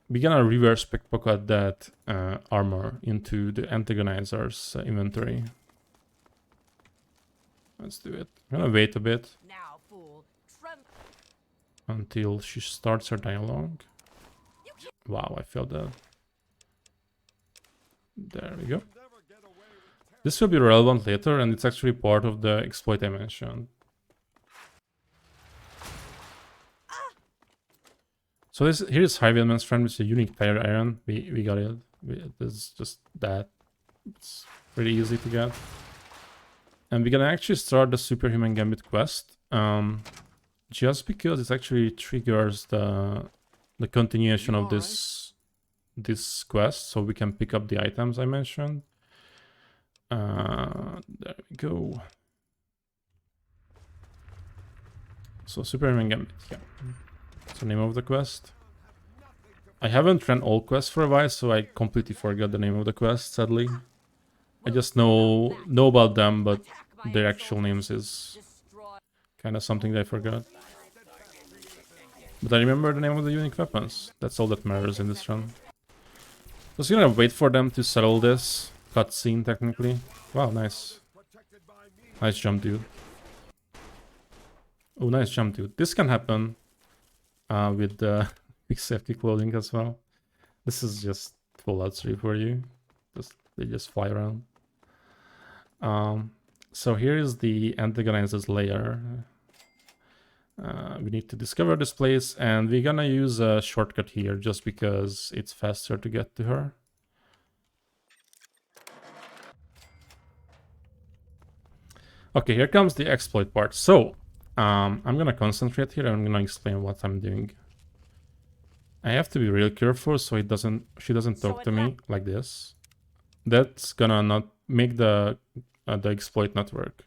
We're gonna reverse pickpocket that armor into the Antagonizer's inventory. Let's do it. I'm gonna wait a bit Now, fool. until she starts her dialogue. Wow, I felt that. There we go. This will be relevant later, and it's actually part of the exploit I mentioned. So here's Highwayman's Friend, which is a unique tire iron. We got it. It's just that. It's pretty easy to get. And we're gonna actually start the Superhuman Gambit quest. Just because it actually triggers the continuation of this quest, so we can pick up the items I mentioned. There we go. So Superhuman Gambit, yeah. That's the name of the quest. I haven't ran all quests for a while, so I completely forgot the name of the quest, sadly. I just know about them, but their actual names is kind of something that I forgot. But I remember the name of the unique weapons. That's all that matters in this run. Just gonna wait for them to settle this cutscene, technically. Wow, nice. Nice jump, dude. Oh, nice jump, dude. This can happen with the big safety clothing as well. This is just Fallout 3 for you. They just fly around. So here is the antagonizer's lair. We need to discover this place, and we're gonna use a shortcut here just because it's faster to get to her. Okay, here comes the exploit part. So, I'm gonna concentrate here and I'm gonna explain what I'm doing. I have to be real careful so she doesn't talk to me like this. That's gonna not make the exploit not work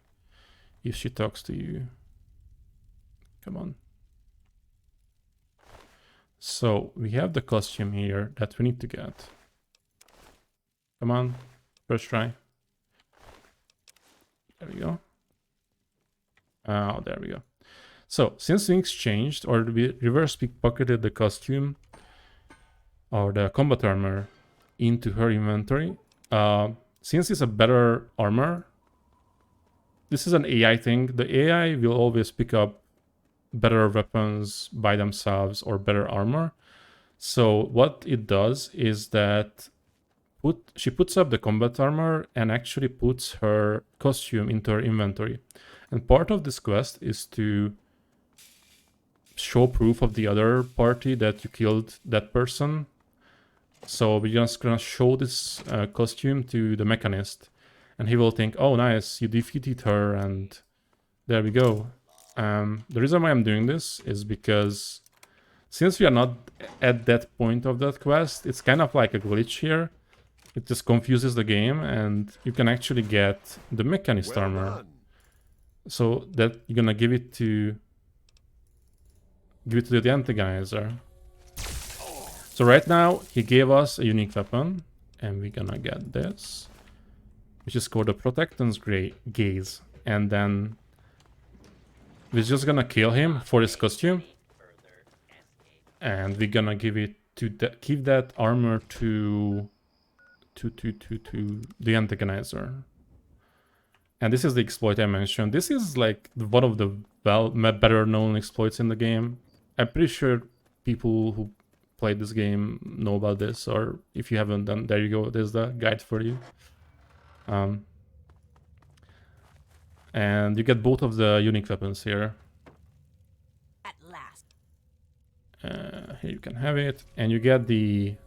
if she talks to you. Come on. So we have the costume here that we need to get. Come on, first try. There we go. Oh, there we go. So since things changed, or we reverse pickpocketed the costume or the combat armor into her inventory, since it's a better armor, this is an AI thing. The AI will always pick up better weapons by themselves or better armor. So what it does is that she puts up the combat armor and actually puts her costume into her inventory. And part of this quest is to show proof of the other party that you killed that person. So we're just gonna show this costume to the mechanist, and he will think, oh nice, you defeated her, and there we go. The reason why I'm doing this is because since we are not at that point of that quest, it's kind of like a glitch here. It just confuses the game, and you can actually get the mechanist armor. So that you're gonna give it to the antagonizer. So right now he gave us a unique weapon, and we're gonna get this, which is called the Protectant's Gaze, and then we're just gonna kill him for his costume, and we're gonna give it to give that armor to the antagonizer. And this is the exploit I mentioned. This is like one of the better known exploits in the game. I'm pretty sure people who played this game know about this, or if you haven't, then there you go, there's the guide for you. And you get both of the unique weapons here. At last. Here you can have it, and you get the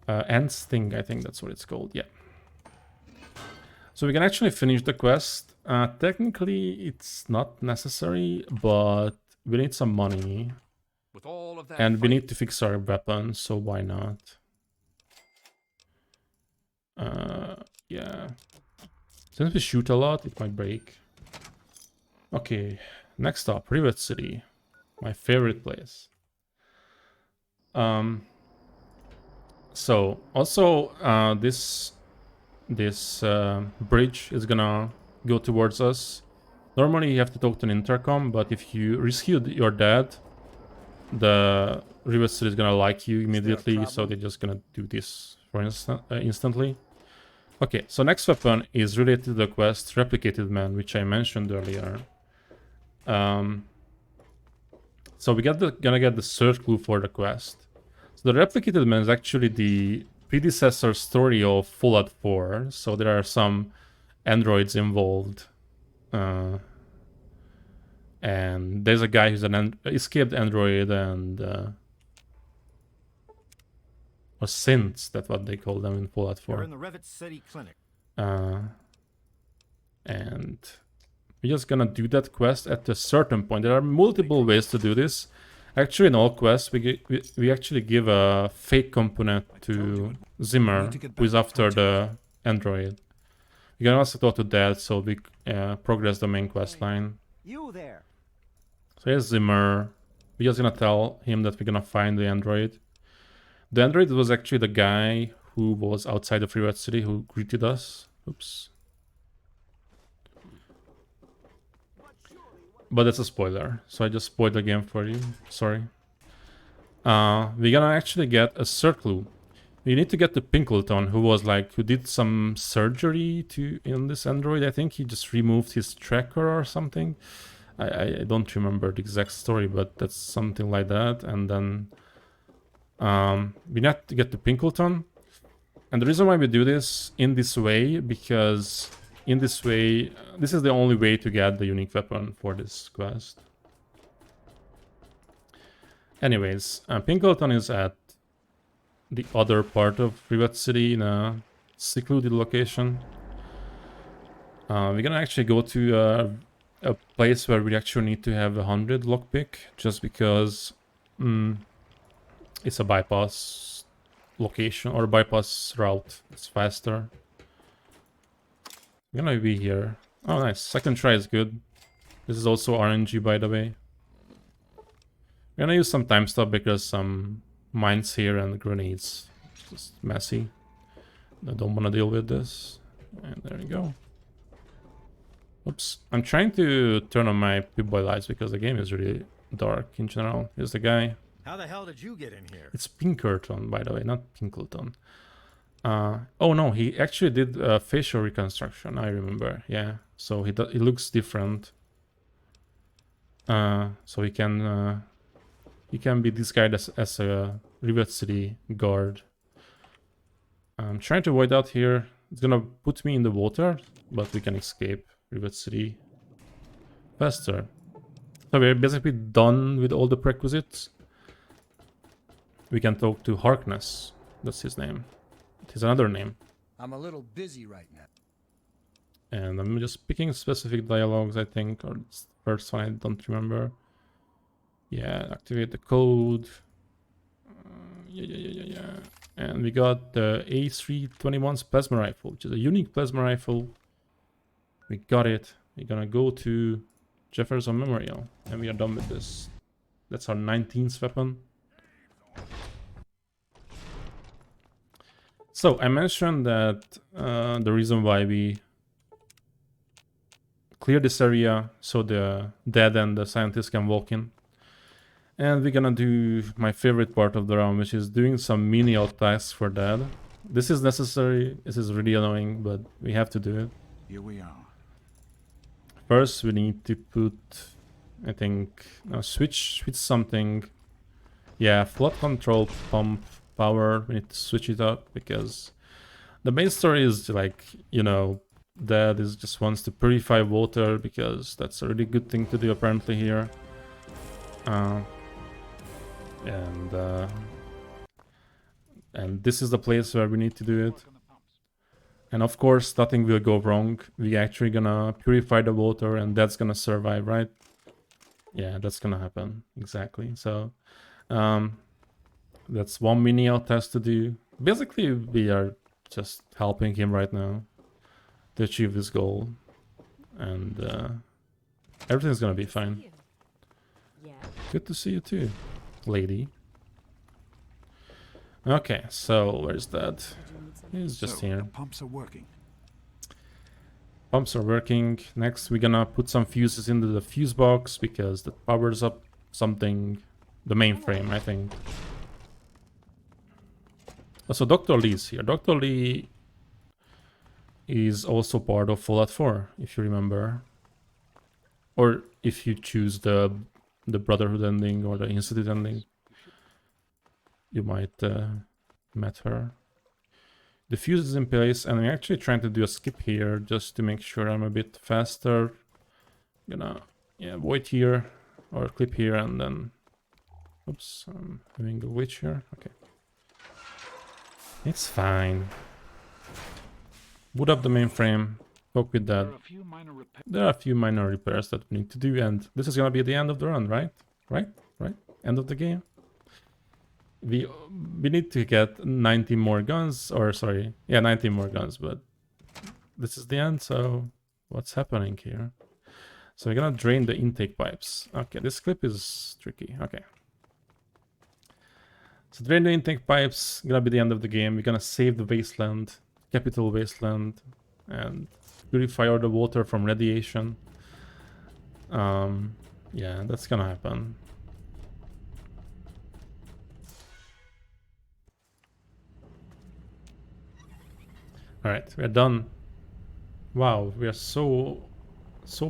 Ant Sting, I think that's what it's called, yeah. So we can actually finish the quest. Technically, it's not necessary, but we need some money. With all of that and we need to fix our weapon, so why not? Yeah. Since we shoot a lot, it might break. Okay, next up, Rivet City. My favorite place. So, also, this bridge is gonna go towards us. Normally you have to talk to an intercom, but if you rescue your dad, the Rivet City is gonna like you immediately, so they're just gonna do this for instantly. Okay, so next weapon is related to the quest Replicated Man, which I mentioned earlier. So we gonna get the search clue for the quest. So the Replicated Man is actually the predecessor story of Fallout 4, so there are some androids involved. And there's a guy who's an escaped android, and or synths, that's what they call them in Fallout 4. You're in the Rivet City clinic. And we're just gonna do that quest at a certain point. There are multiple ways to do this. Actually, in all quests, we actually give a fake component to Zimmer, who is after the android. We can also talk to Dad, so we progress the main quest line. You there? So here's Zimmer. We're just gonna tell him that we're gonna find the android. The android was actually the guy who was outside of Rivet City who greeted us. Oops. But that's a spoiler, so I just spoiled the game for you. Sorry. We're gonna actually get a circle. We need to get to Pinkleton, who did some surgery in this android. I think he just removed his tracker or something. I don't remember the exact story, but that's something like that. And then we need to get to Pinkleton. And the reason why we do this in this way, because in this way, this is the only way to get the unique weapon for this quest. Anyways, Pinkleton is at the other part of Rivet City in a secluded location. We're gonna actually go to a place where we actually need to have 100 lockpick, just because it's a bypass location or a bypass route. It's faster. We're gonna be here. Oh, nice. Second try is good. This is also RNG, by the way. We're gonna use some time stop because some mines here and grenades. It's just messy. I don't want to deal with this. And there you go. Oops. I'm trying to turn on my Pip-Boy lights because the game is really dark in general. Here's the guy. How the hell did you get in here? It's Pinkerton, by the way, not Pinkleton. Oh no, he actually did facial reconstruction, I remember. Yeah, so he looks different. So he can be disguised as a Rivet City guard. I'm trying to avoid out here. It's gonna put me in the water, but we can escape Rivet City faster. So we're basically done with all the prerequisites. We can talk to Harkness. That's his name. It is another name. I'm a little busy right now. And I'm just picking specific dialogues, I think, or it's the first one, I don't remember. Yeah, activate the code. Yeah. And we got the A321's plasma rifle, which is a unique plasma rifle. We got it. We're gonna go to Jefferson Memorial, and we are done with this. That's our 19th weapon. So I mentioned that the reason why we clear this area so the Dead and the scientists can walk in. And we're gonna do my favorite part of the round, which is doing some menial tasks for Dead. This is necessary, this is really annoying, but we have to do it. Here we are. First we need to put, I think, switch something. Yeah, flood control, pump, power, we need to switch it up because the main story is like, you know, Dad just wants to purify water because that's a really good thing to do apparently here. And this is the place where we need to do it. And of course, nothing will go wrong. We actually gonna purify the water and that's gonna survive, right? Yeah, that's gonna happen. Exactly. So, that's one menial task to do. Basically, we are just helping him right now to achieve this goal. And everything's gonna be fine. Yeah. Good to see you too, lady. Okay, so where's that? He's just So, here. the pumps are working. Pumps are working. Next, we're gonna put some fuses into the fuse box because that powers up something. The mainframe, I think. So Dr. Lee's here. Dr. Lee is also part of Fallout 4, if you remember. Or if you choose the Brotherhood ending or the Institute ending. You might met her. The fuse is in place, and I'm actually trying to do a skip here just to make sure I'm a bit faster. Gonna wait here or clip here and then. Oops, I'm having a glitch here. Okay, it's fine. Boot up the mainframe. talk with that. There are a few minor repairs that we need to do, and this is gonna be the end of the run, right? Right? End of the game. We need to get 90 more guns, or sorry, yeah, 90 more guns, but this is the end, so what's happening here? So we're gonna drain the intake pipes. Okay, this clip is tricky. Okay. So drain the intake pipes, gonna be the end of the game. We're gonna save the wasteland, capital wasteland, and purify all the water from radiation. Yeah, that's gonna happen. Alright, we're done. Wow, we are so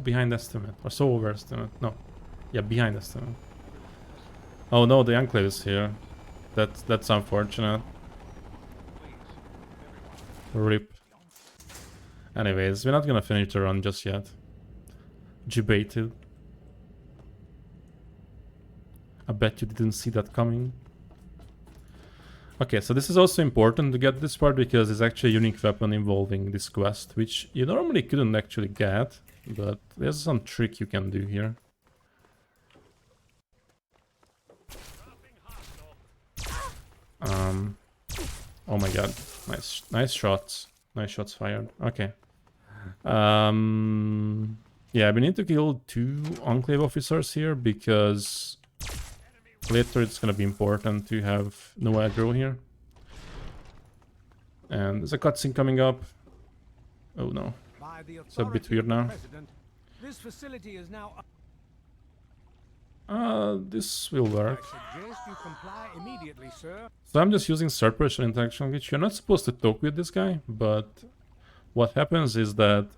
behind estimate, or so overestimate. No, yeah, behind estimate. Oh no, the Enclave is here. That's unfortunate. RIP. Anyways, we're not gonna finish the run just yet. Debated. I bet you didn't see that coming. Okay, so this is also important to get this part because it's actually a unique weapon involving this quest, which you normally couldn't actually get, but there's some trick you can do here. Oh my god, nice shots. Nice shots fired. Okay. Yeah, we need to kill 2 Enclave officers here because later it's gonna be important to have no aggro here. And there's a cutscene coming up. Oh no. It's a bit weird now. This facility is now. This will work. Suggest you comply immediately, sir. So I'm just using third person interaction language. You're not supposed to talk with this guy, but what happens is that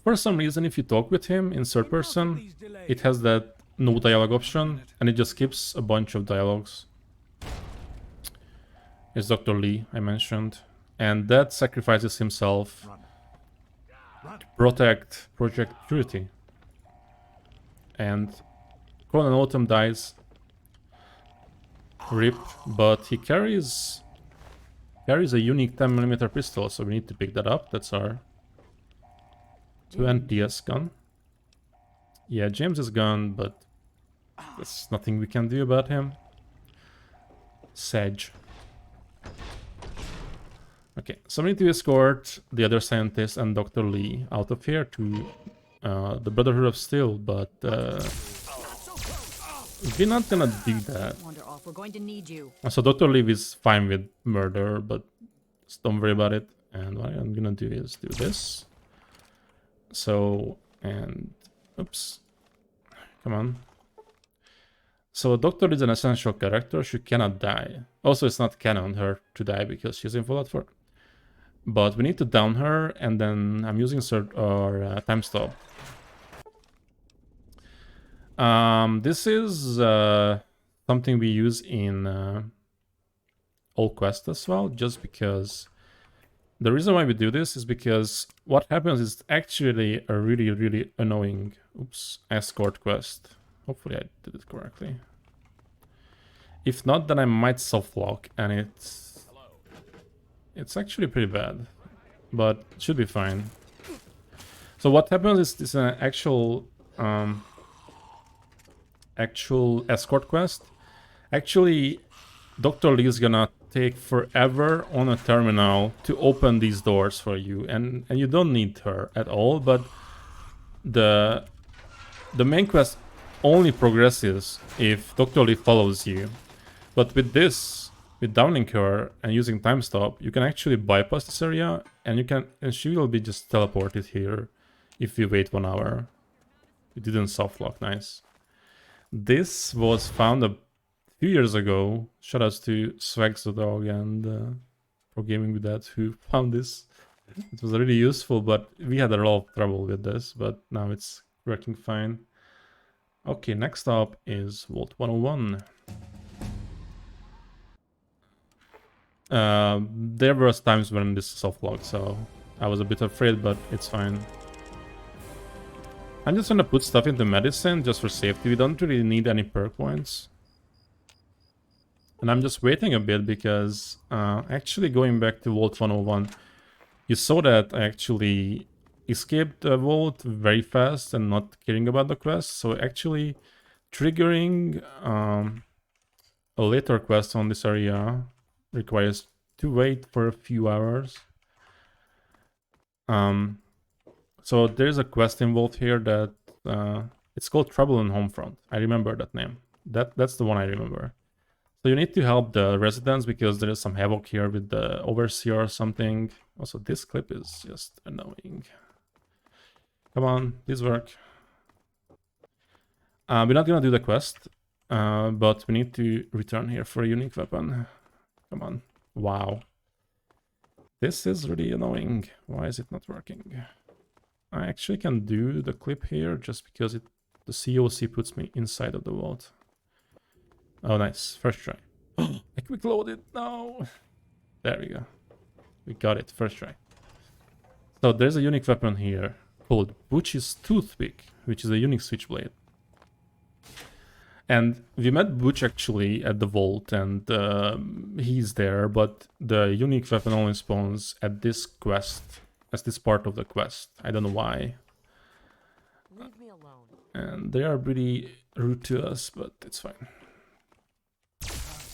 for some reason if you talk with him in third person, it has that no dialogue option and it just skips a bunch of dialogues. It's Dr. Lee I mentioned, and that sacrifices himself to protect Project Purity. And Colonel Autumn dies. RIP, but he carries a unique 10mm pistol, so we need to pick that up. That's our 20S gun. Yeah, James is gone, but there's nothing we can do about him. Sedge. Okay, so we need to escort the other scientist and Dr. Lee out of here to the Brotherhood of Steel, but we're not gonna do that. We're going to need you. So Dr. Lee is fine with murder, but just don't worry about it. And what I'm gonna do is do this. So, and oops, come on. So Dr. is an essential character. She cannot die. Also, it's not canon her to die because she's in Fallout 4. But we need to down her, and then I'm using time stop. This is something we use in all quests as well, just because the reason why we do this is because what happens is actually a really annoying escort quest. Hopefully I did it correctly. If not, then I might soft lock, and it's actually pretty bad, but it should be fine. So what happens is it's an actual escort quest. Actually, Dr. Lee is gonna take forever on a terminal to open these doors for you, and you don't need her at all, but the main quest only progresses if Dr. Lee follows you. But with this, with downing her and using time stop, you can actually bypass this area, and she will be just teleported here if you wait 1 hour. You didn't soft lock, nice. This was found a few years ago. Shoutouts to Swags the dog and Pro Gaming with that who found this. It was really useful, but we had a lot of trouble with this, but now it's working fine. Okay, next up is Vault 101. There were times when this soft locked, so I was a bit afraid, but it's fine. I'm just gonna put stuff into medicine just for safety. We don't really need any perk points. And I'm just waiting a bit because actually going back to Vault 101, you saw that I actually escaped the vault very fast and not caring about the quest. So actually triggering a later quest on this area requires to wait for a few hours. So there's a quest involved here that it's called Trouble in Homefront. I remember that name. That's the one I remember. So you need to help the residents because there is some havoc here with the overseer or something. Also, this clip is just annoying. Come on, please work. We're not gonna do the quest, but we need to return here for a unique weapon. Come on. Wow. This is really annoying. Why is it not working? I actually can do the clip here just because the COC puts me inside of the vault. Oh, nice. First try. I quick loaded. No. There we go. We got it. First try. So there's a unique weapon here called Butch's Toothpick, which is a unique switchblade. And we met Butch actually at the vault, and he's there, but the unique weapon only spawns at this quest, as this part of the quest. I don't know why. Leave me alone. And they are pretty rude to us, but it's fine.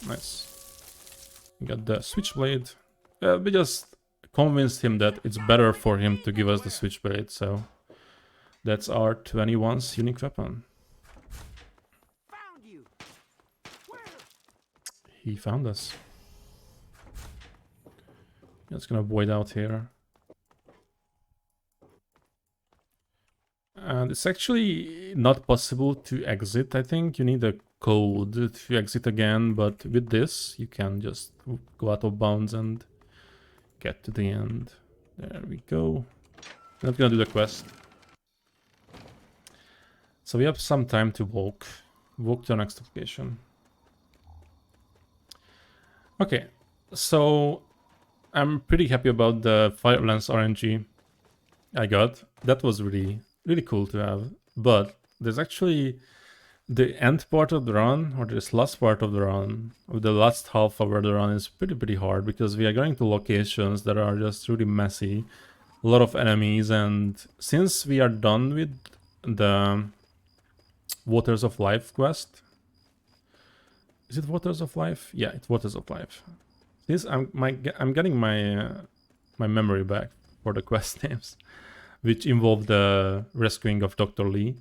Nice. We got the switchblade. We just convinced him that it's better for him to give us the switchblade, so that's our 21's unique weapon. Found you. Where? He found us. Just gonna void out here. And it's actually not possible to exit, I think. You need a code to exit again, but with this, you can just go out of bounds and get to the end. There we go. I'm not gonna do the quest. So we have some time to walk to the next location. Okay, so I'm pretty happy about the Firelance RNG I got. That was really cool to have. But there's actually the end part of the run, or this last part of the run, or the last half hour of the run is pretty hard because we are going to locations that are just really messy, a lot of enemies, and since we are done with the Waters of Life quest, is it Waters of Life? Yeah, it's Waters of Life. This I'm getting my my memory back for the quest names, which involve the rescuing of Dr. Lee.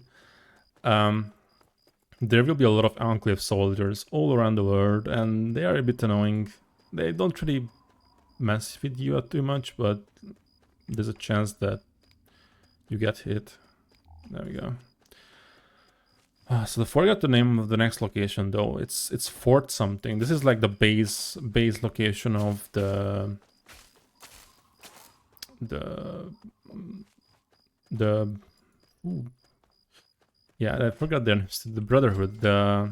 There will be a lot of Enclave soldiers all around the world, and they are a bit annoying. They don't really mess with you too much, but there's a chance that you get hit. There we go. So I forgot the name of the next location though. It's Fort something. This is like the base location of the ooh. Yeah, I forgot their names. The Brotherhood, the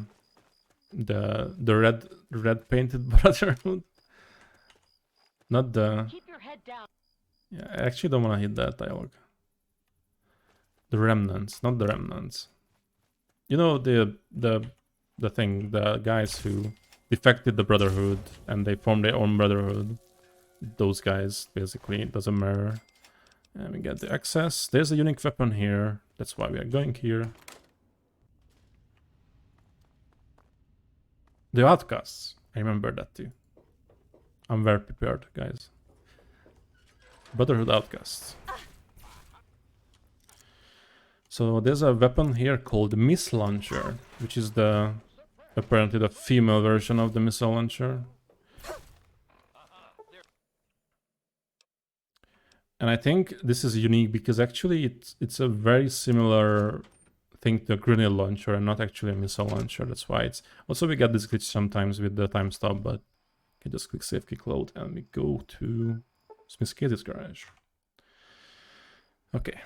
red painted Brotherhood. Not the. Keep your head down. Yeah, I actually don't want to hit that dialogue. The Remnants, not the Remnants. You know the thing, the guys who defected the Brotherhood and they formed their own Brotherhood. Those guys, basically, it doesn't matter. And we get the access. There's a unique weapon here. That's why we are going here. The Outcasts. I remember that too. I'm very prepared, guys. Brotherhood Outcasts. So there's a weapon here called Missile Launcher, which is apparently the female version of the missile launcher. And I think this is unique because actually it's a very similar thing to a grenade launcher and not actually a missile launcher. That's why it's... Also we get this glitch sometimes with the time stop, but you can just click save, click load, and we go to Smith's Case's garage. Okay.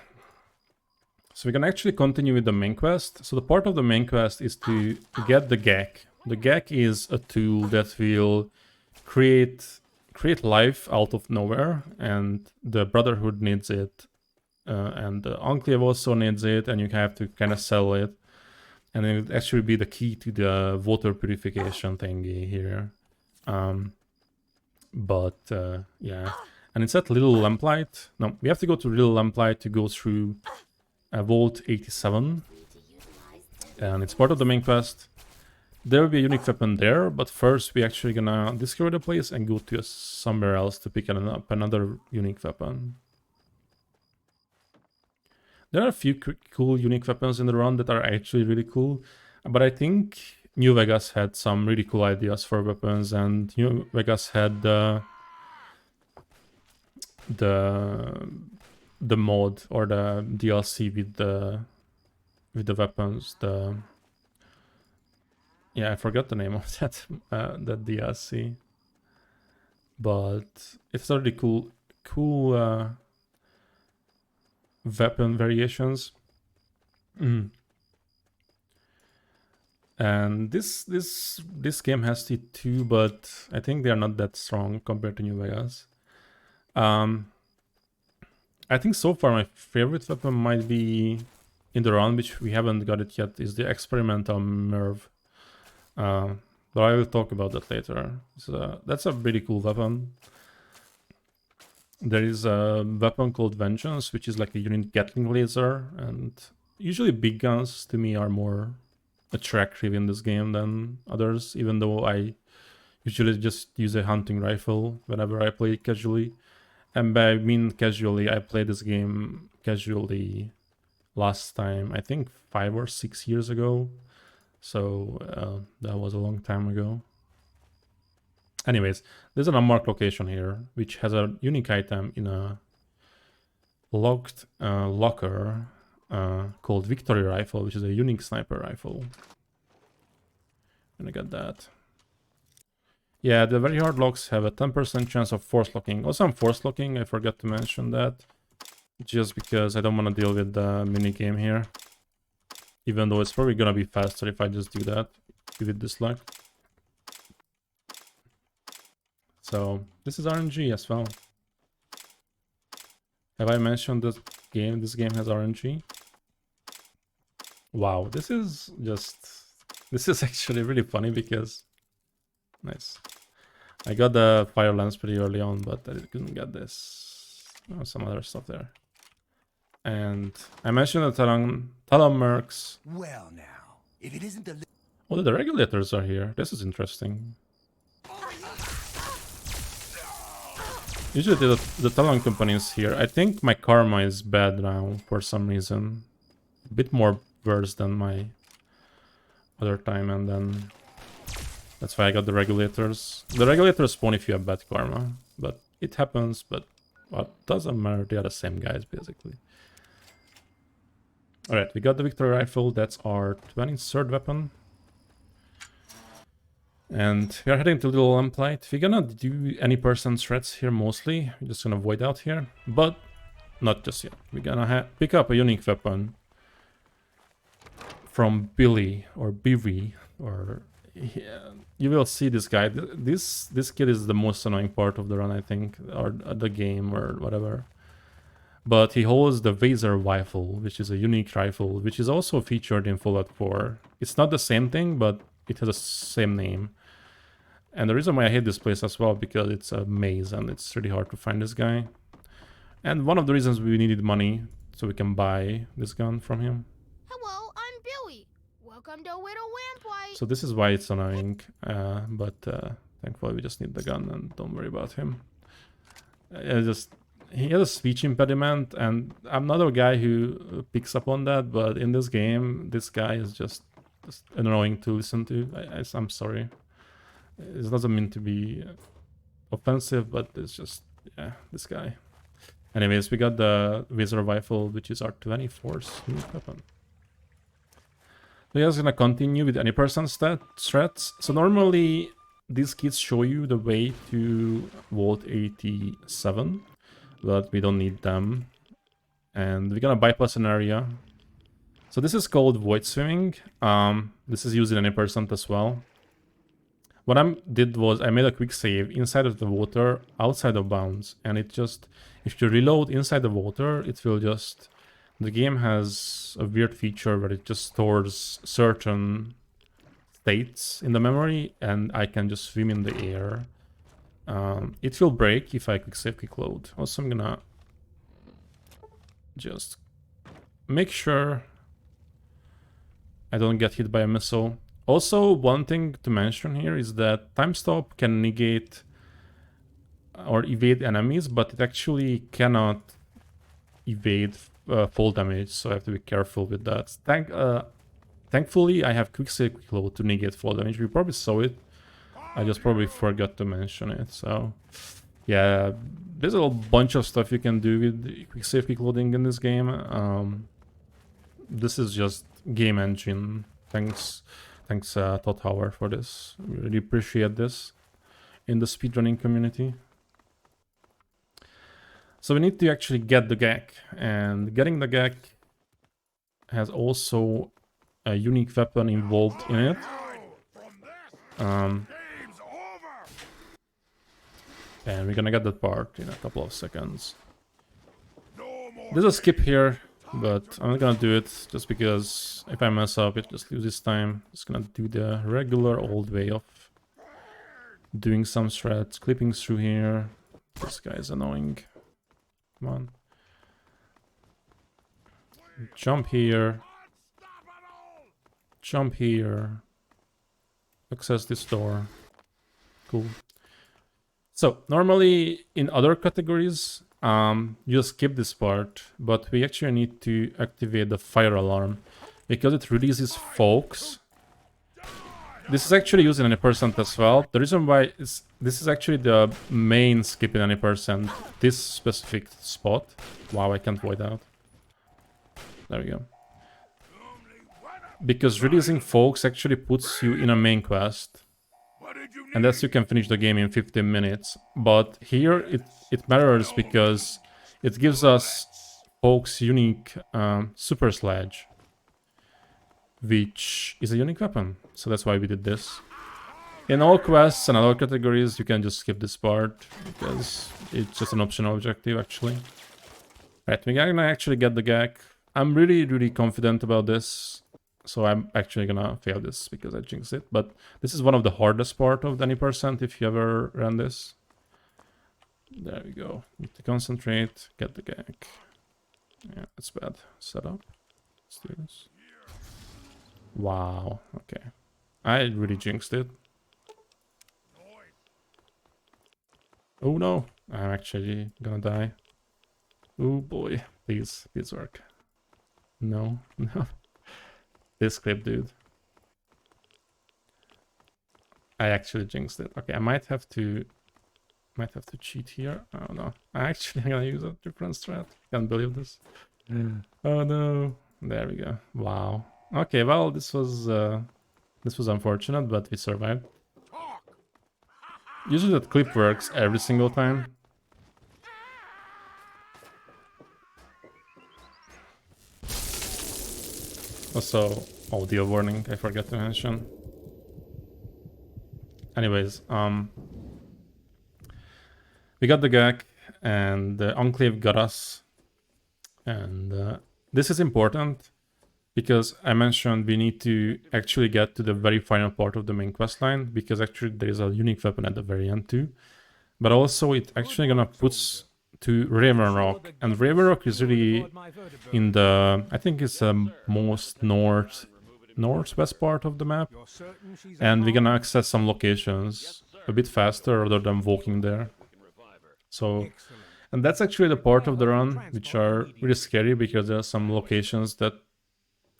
So we can actually continue with the main quest. So the part of the main quest is to get the GAC. The GAC is a tool that will create life out of nowhere, and the Brotherhood needs it, and the Enclave also needs it, and you have to kind of sell it. And it would actually be the key to the water purification thingy here. Yeah. And it's at Little Lamplight. No, we have to go to Little Lamplight to go through Vault 87. And it's part of the main quest. There will be a unique weapon there, but first we actually gonna discover the place and go to somewhere else to pick up another unique weapon. There are a few cool unique weapons in the run that are actually really cool, but I think New Vegas had some really cool ideas for weapons, and New Vegas had the mod or the DLC with the weapons. Yeah, I forgot the name of that DLC, but it's really cool weapon variations. And this game has it too, but I think they are not that strong compared to New Vegas. I think so far my favorite weapon might be in the run, which we haven't got it yet, is the experimental Merv. But I will talk about that later. So that's a pretty cool weapon. There is a weapon called Vengeance, which is like a unique Gatling Laser, and usually big guns to me are more attractive in this game than others, even though I usually just use a hunting rifle whenever I play casually. And by I mean casually, I played this game casually last time, I think 5 or 6 years ago. So that was a long time ago. Anyways, there's an unmarked location here, which has a unique item in a locked locker called Victory Rifle, which is a unique sniper rifle. And I got that. Yeah, the very hard locks have a 10% chance of force locking. Also, I'm force locking, I forgot to mention that. Just because I don't want to deal with the minigame here. Even though it's probably gonna be faster if I just do that. Give it this luck. So, this is RNG as well. Have I mentioned this game? This game has RNG? Wow, this is actually really funny because... Nice. I got the fire lance pretty early on, but I couldn't get this. Oh, some other stuff there. And I mentioned the Talon Mercs. Well now, if it isn't the... Oh, the regulators are here. This is interesting. Usually the Talon company is here. I think my karma is bad now for some reason. A bit more worse than my other time, and then that's why I got the regulators. The regulators spawn if you have bad karma, but it happens, but what doesn't matter, they are the same guys basically. Alright, we got the Victory Rifle, that's our 23rd weapon. And we are heading to Little Lamplight. We're gonna do any person threats here mostly. We're just gonna void out here, but not just yet. We're gonna pick up a unique weapon from Billy or Bivi, or yeah, you will see this guy. This kid is the most annoying part of the run, I think, or the game or whatever. But he holds the Vaser Rifle, which is a unique rifle, which is also featured in Fallout 4. It's not the same thing, but it has the same name. And the reason why I hate this place as well, because it's a maze and it's really hard to find this guy. And one of the reasons we needed money so we can buy this gun from him. Hello, I'm Billy. Welcome to Little Lamplight. So this is why it's annoying, but thankfully we just need the gun and don't worry about him. He has a speech impediment, and I'm not a guy who picks up on that, but in this game, this guy is just annoying to listen to. I'm sorry. It doesn't mean to be offensive, but it's just, yeah, this guy. Anyways, we got the Vaser Rifle, which is our 24th unique weapon. We're just gonna continue with any person threats. So normally, these kits show you the way to Vault 87. But we don't need them. And we're gonna bypass an area. So this is called Void Swimming. This is used in any percent as well. What I did was I made a quick save inside of the water, outside of bounds. And it just, if you reload inside the water, it will just The game has a weird feature where it just stores certain states in the memory, and I can just swim in the air. It will break if I quick save, quick load. Also, I'm gonna just make sure I don't get hit by a missile. Also, one thing to mention here is that time stop can negate or evade enemies, but it actually cannot evade fall damage, so I have to be careful with that. Thankfully, I have quick save, quick load to negate fall damage. We probably saw it. I just probably forgot to mention it. So, yeah, there's a bunch of stuff you can do with quick save, quick loading in this game. This is just game engine. Thanks, Todd Howard, for this. We really appreciate this in the speedrunning community. So we need to actually get the GAC, and getting the GAC has also a unique weapon involved in it. And we're gonna get that part in a couple of seconds. There's a skip here, but I'm not gonna do it just because if I mess up, it just loses time. Just gonna do the regular old way of doing some threads, clipping through here. This guy's annoying. Come on. Jump here. Jump here. Access this door. Cool. So, normally in other categories, you skip this part, but we actually need to activate the fire alarm because it releases folks. This is actually used in any percent as well. The reason why is this is actually the main skip in any percent. This specific spot. Wow, I can't void out. There we go. Because releasing folks actually puts you in a main quest. And thus you can finish the game in 15 minutes. But here it matters because it gives us folks' unique super sledge, which is a unique weapon. So that's why we did this. In all quests and other categories, you can just skip this part because it's just an optional objective, actually. Right, we're gonna actually get the GAC. I'm really confident about this. So I'm actually gonna fail this because I jinxed it. But this is one of the hardest part of any percent if you ever ran this. There we go. Need to concentrate, get the GAC. Yeah, that's bad. Setup. Let's do this. Wow, okay. I really jinxed it. Oh no, I'm actually gonna die. Oh boy, please work. No. This clip, dude. I actually jinxed it. Okay, I might have to cheat here. Oh no, I actually am gonna use a different strat. Can't believe this. Oh no. There we go. Wow. Okay, well, this was unfortunate, but we survived. Usually that clip works every single time. Also, audio warning, I forgot to mention. Anyways, we got the GAC, and the Enclave got us. And this is important, because I mentioned we need to actually get to the very final part of the main quest line, because actually there is a unique weapon at the very end too. But also it actually gonna put to Raven Rock, and Raven Rock is really in the, I think it's the most northwest part of the map, and we're gonna access some locations a bit faster rather than walking there. So, and that's actually the part of the run which are really scary, because there are some locations that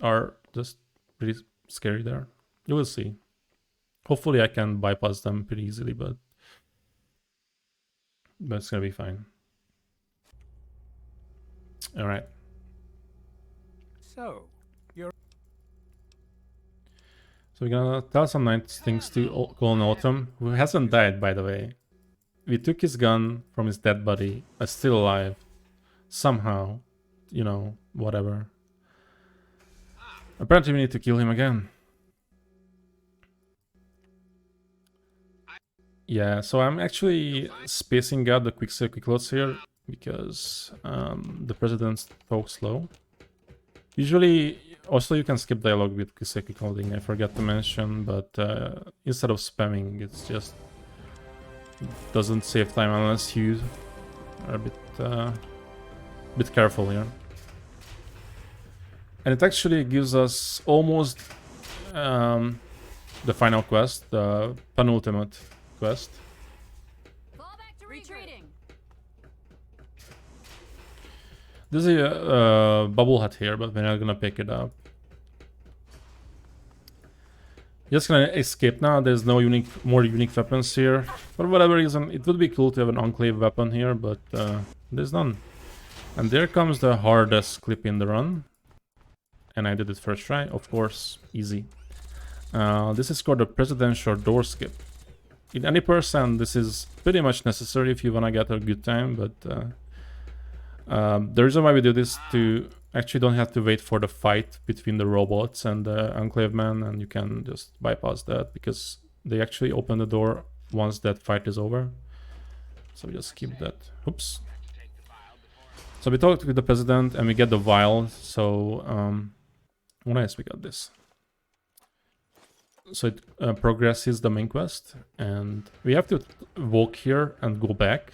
are just pretty scary there. You will see. Hopefully I can bypass them pretty easily, but it's gonna be fine. All right. So we're gonna tell some nice things to Colonel Autumn, who hasn't died, by the way. We took his gun from his dead body, but still alive. Somehow. You know, whatever. Apparently we need to kill him again. Yeah, so I'm actually spacing out the quick loads here, because the president talks slow. Usually, also you can skip dialogue with Kiseki holding, I forgot to mention, but instead of spamming, it's just doesn't save time unless you are a bit careful here. And it actually gives us almost the final quest, the penultimate quest. Fall back to retreating. There's a bubble hat here, but we're not gonna pick it up. Just gonna escape now. There's no more unique weapons here. For whatever reason, it would be cool to have an Enclave weapon here, but there's none. And there comes the hardest clip in the run. And I did it first try, of course, easy. This is called the Presidential Doorskip. In any person, this is pretty much necessary if you wanna get a good time, but the reason why we do this to actually don't have to wait for the fight between the robots and the Enclave man, and you can just bypass that because they actually open the door once that fight is over. So we just keep that. Oops. So we talked with the president and we get the vial. So oh nice, we got this. So it progresses the main quest, and we have to walk here and go back.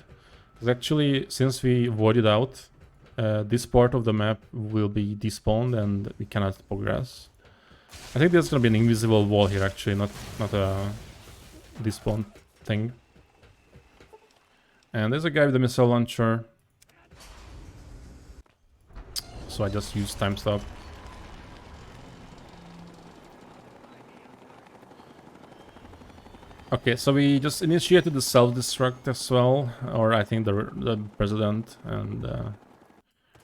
Because actually, since we voided out, this part of the map will be despawned and we cannot progress. I think there's gonna be an invisible wall here actually, not a despawn thing. And there's a guy with a missile launcher. So I just use time stop. Okay, so we just initiated the self-destruct as well, or I think the president, and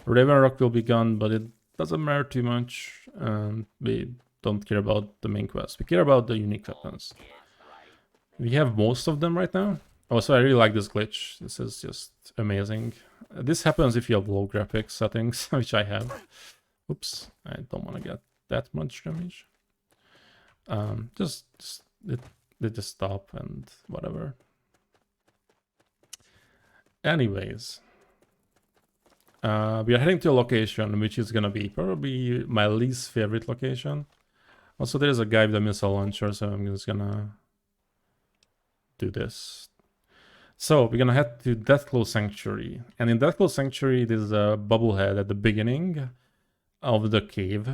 Raven Rock will be gone, but it doesn't matter too much, and we don't care about the main quest. We care about the unique weapons. We have most of them right now. Oh, so I really like this glitch. This is just amazing. This happens if you have low graphics settings, which I have. Oops, I don't want to get that much damage. They just stop and whatever. Anyways, we are heading to a location which is gonna be probably my least favorite location. Also, there's a guy with a missile launcher, so I'm just gonna do this. So we're gonna head to Deathclaw Sanctuary, and in Deathclaw Sanctuary there's a bubblehead at the beginning of the cave,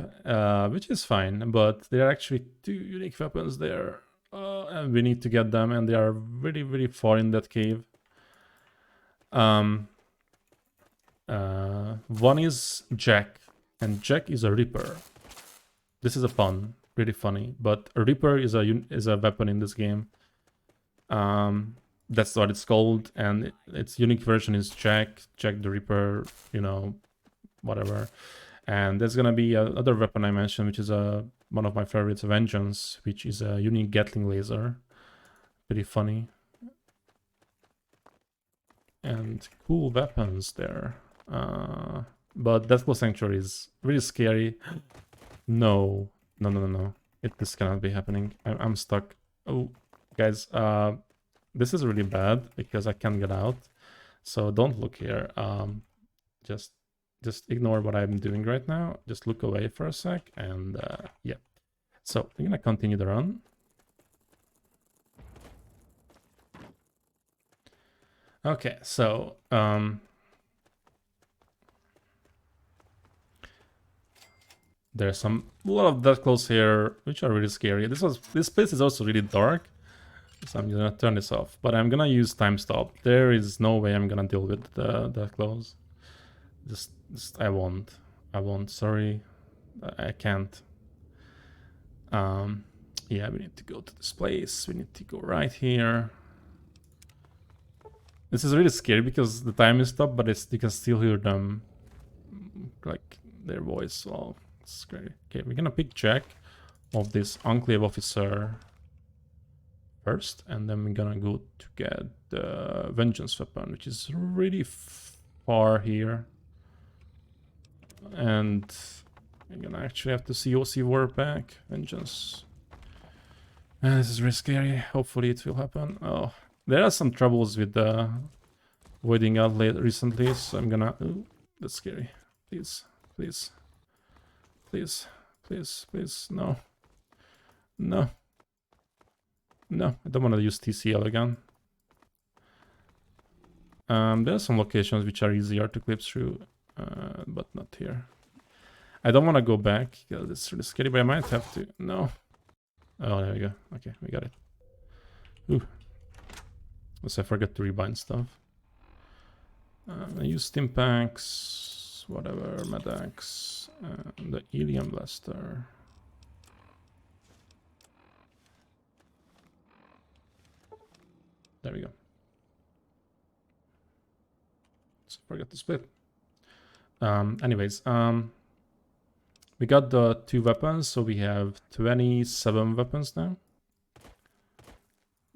which is fine, but there are actually 2 unique weapons there. And we need to get them, and they are really, really far in that cave. One is Jack, and Jack is a Reaper. This is a pun, really funny, but a Reaper is a weapon in this game. That's what it's called, and its unique version is Jack the Reaper, you know, whatever. And there's gonna be another weapon I mentioned, which is one of my favorites, Vengeance, which is a unique Gatling Laser. Pretty funny. And cool weapons there. But Deathclaw Sanctuary is really scary. No. This cannot be happening. I'm stuck. Oh, guys, this is really bad because I can't get out. So don't look here. Just ignore what I'm doing right now. Just look away for a sec, and yeah. So we're gonna continue the run. Okay, so there's a lot of Deathclaws here, which are really scary. This place is also really dark, so I'm gonna turn this off. But I'm gonna use time stop. There is no way I'm gonna deal with the Deathclaws. Just I won't. Sorry, I can't. Yeah, we need to go to this place. We need to go right here. This is really scary because the time is stopped, but you can still hear them, like their voice. Oh, it's scary. Okay, we're gonna pick Jack of this Enclave officer first, and then we're gonna go to get the Vengeance weapon, which is really far here. And we're gonna actually have to COC war back. Vengeance. This is really scary. Hopefully it will happen. Oh, there are some troubles with the voiding out recently, so I'm gonna... Ooh, that's scary. Please. please. Please, please, no. No. No, I don't want to use TCL again. There are some locations which are easier to clip through, but not here. I don't want to go back, because it's really scary, but I might have to. No. Oh, there we go. Okay, we got it. Ooh. Also, I forgot to rebind stuff. I use stim packs, whatever, medax, the helium blaster. There we go. So forget to split. Anyways, we got the 2 weapons, so we have 27 weapons now.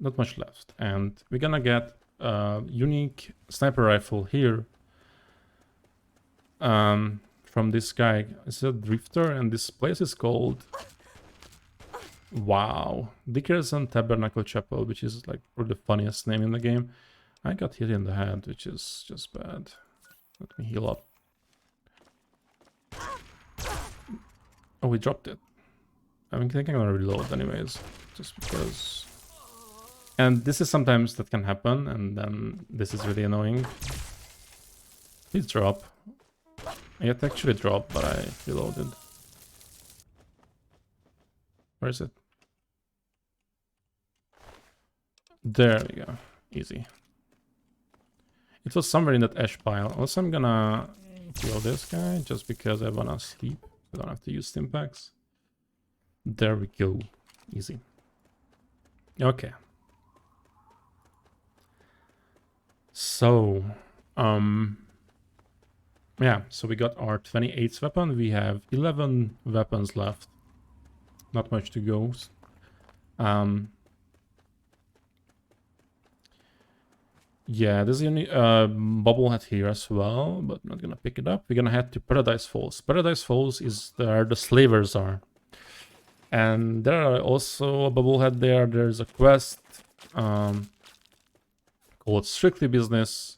Not much left, and we're gonna get a unique sniper rifle here from this guy. It's a drifter, and this place is called, wow, Dickerson Tabernacle Chapel, which is like probably the funniest name in the game. I got hit in the head, which is just bad. Let me heal up. Oh, we dropped it. I think I'm gonna reload anyways, just because. And this is sometimes that can happen, and then this is really annoying. Please drop. It actually dropped, but I reloaded. Where is it? There we go. Easy. It was somewhere in that ash pile. Also, I'm gonna kill this guy just because I wanna sleep. I don't have to use stim packs. There we go. Easy. Okay. So, yeah, so we got our 28th weapon. We have 11 weapons left. Not much to go. Yeah, there's a bobblehead here as well, but not gonna pick it up. We're gonna head to Paradise Falls. Paradise Falls is where the slavers are. And there are also a bobblehead there. There's a quest called Strictly Business,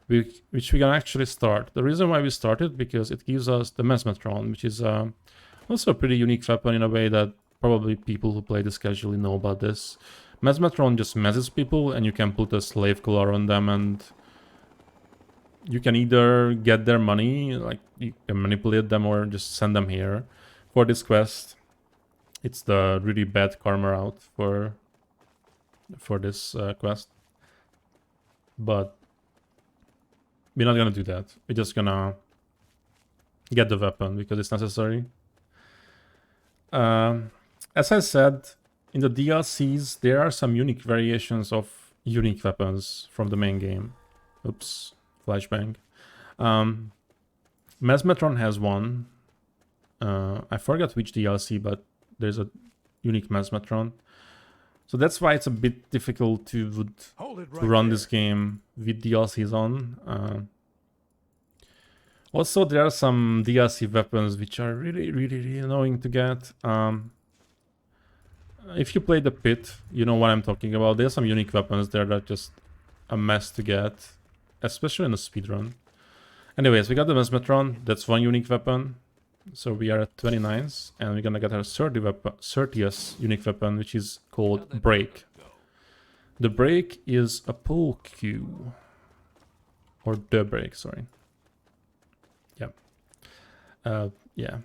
which we can actually start. The reason why we started, because it gives us the Mesmetron, which is also a pretty unique weapon in a way that probably people who play this casually know about this. Mesmetron just messes people, and you can put a slave collar on them, and you can either get their money, like you can manipulate them, or just send them here for this quest. It's the really bad karma route for this quest. But we're not gonna do that. We're just gonna get the weapon because it's necessary. As I said, in the DLCs, there are some unique variations of unique weapons from the main game. Oops, flashbang. Mesmetron has one. I forgot which DLC, but there's a unique Mesmetron. So that's why it's a bit difficult to run this game with DLCs on. Also, there are some DLC weapons which are really annoying to get. If you play the pit, you know what I'm talking about. There's some unique weapons there that are just a mess to get, especially in the speedrun. Anyways, we got the Mesmetron. That's one unique weapon. So we are at 29th, and we're gonna get our 30th unique weapon, which is called Break. The Break is a pull cue. Or the Break, sorry. Yeah. Yeah.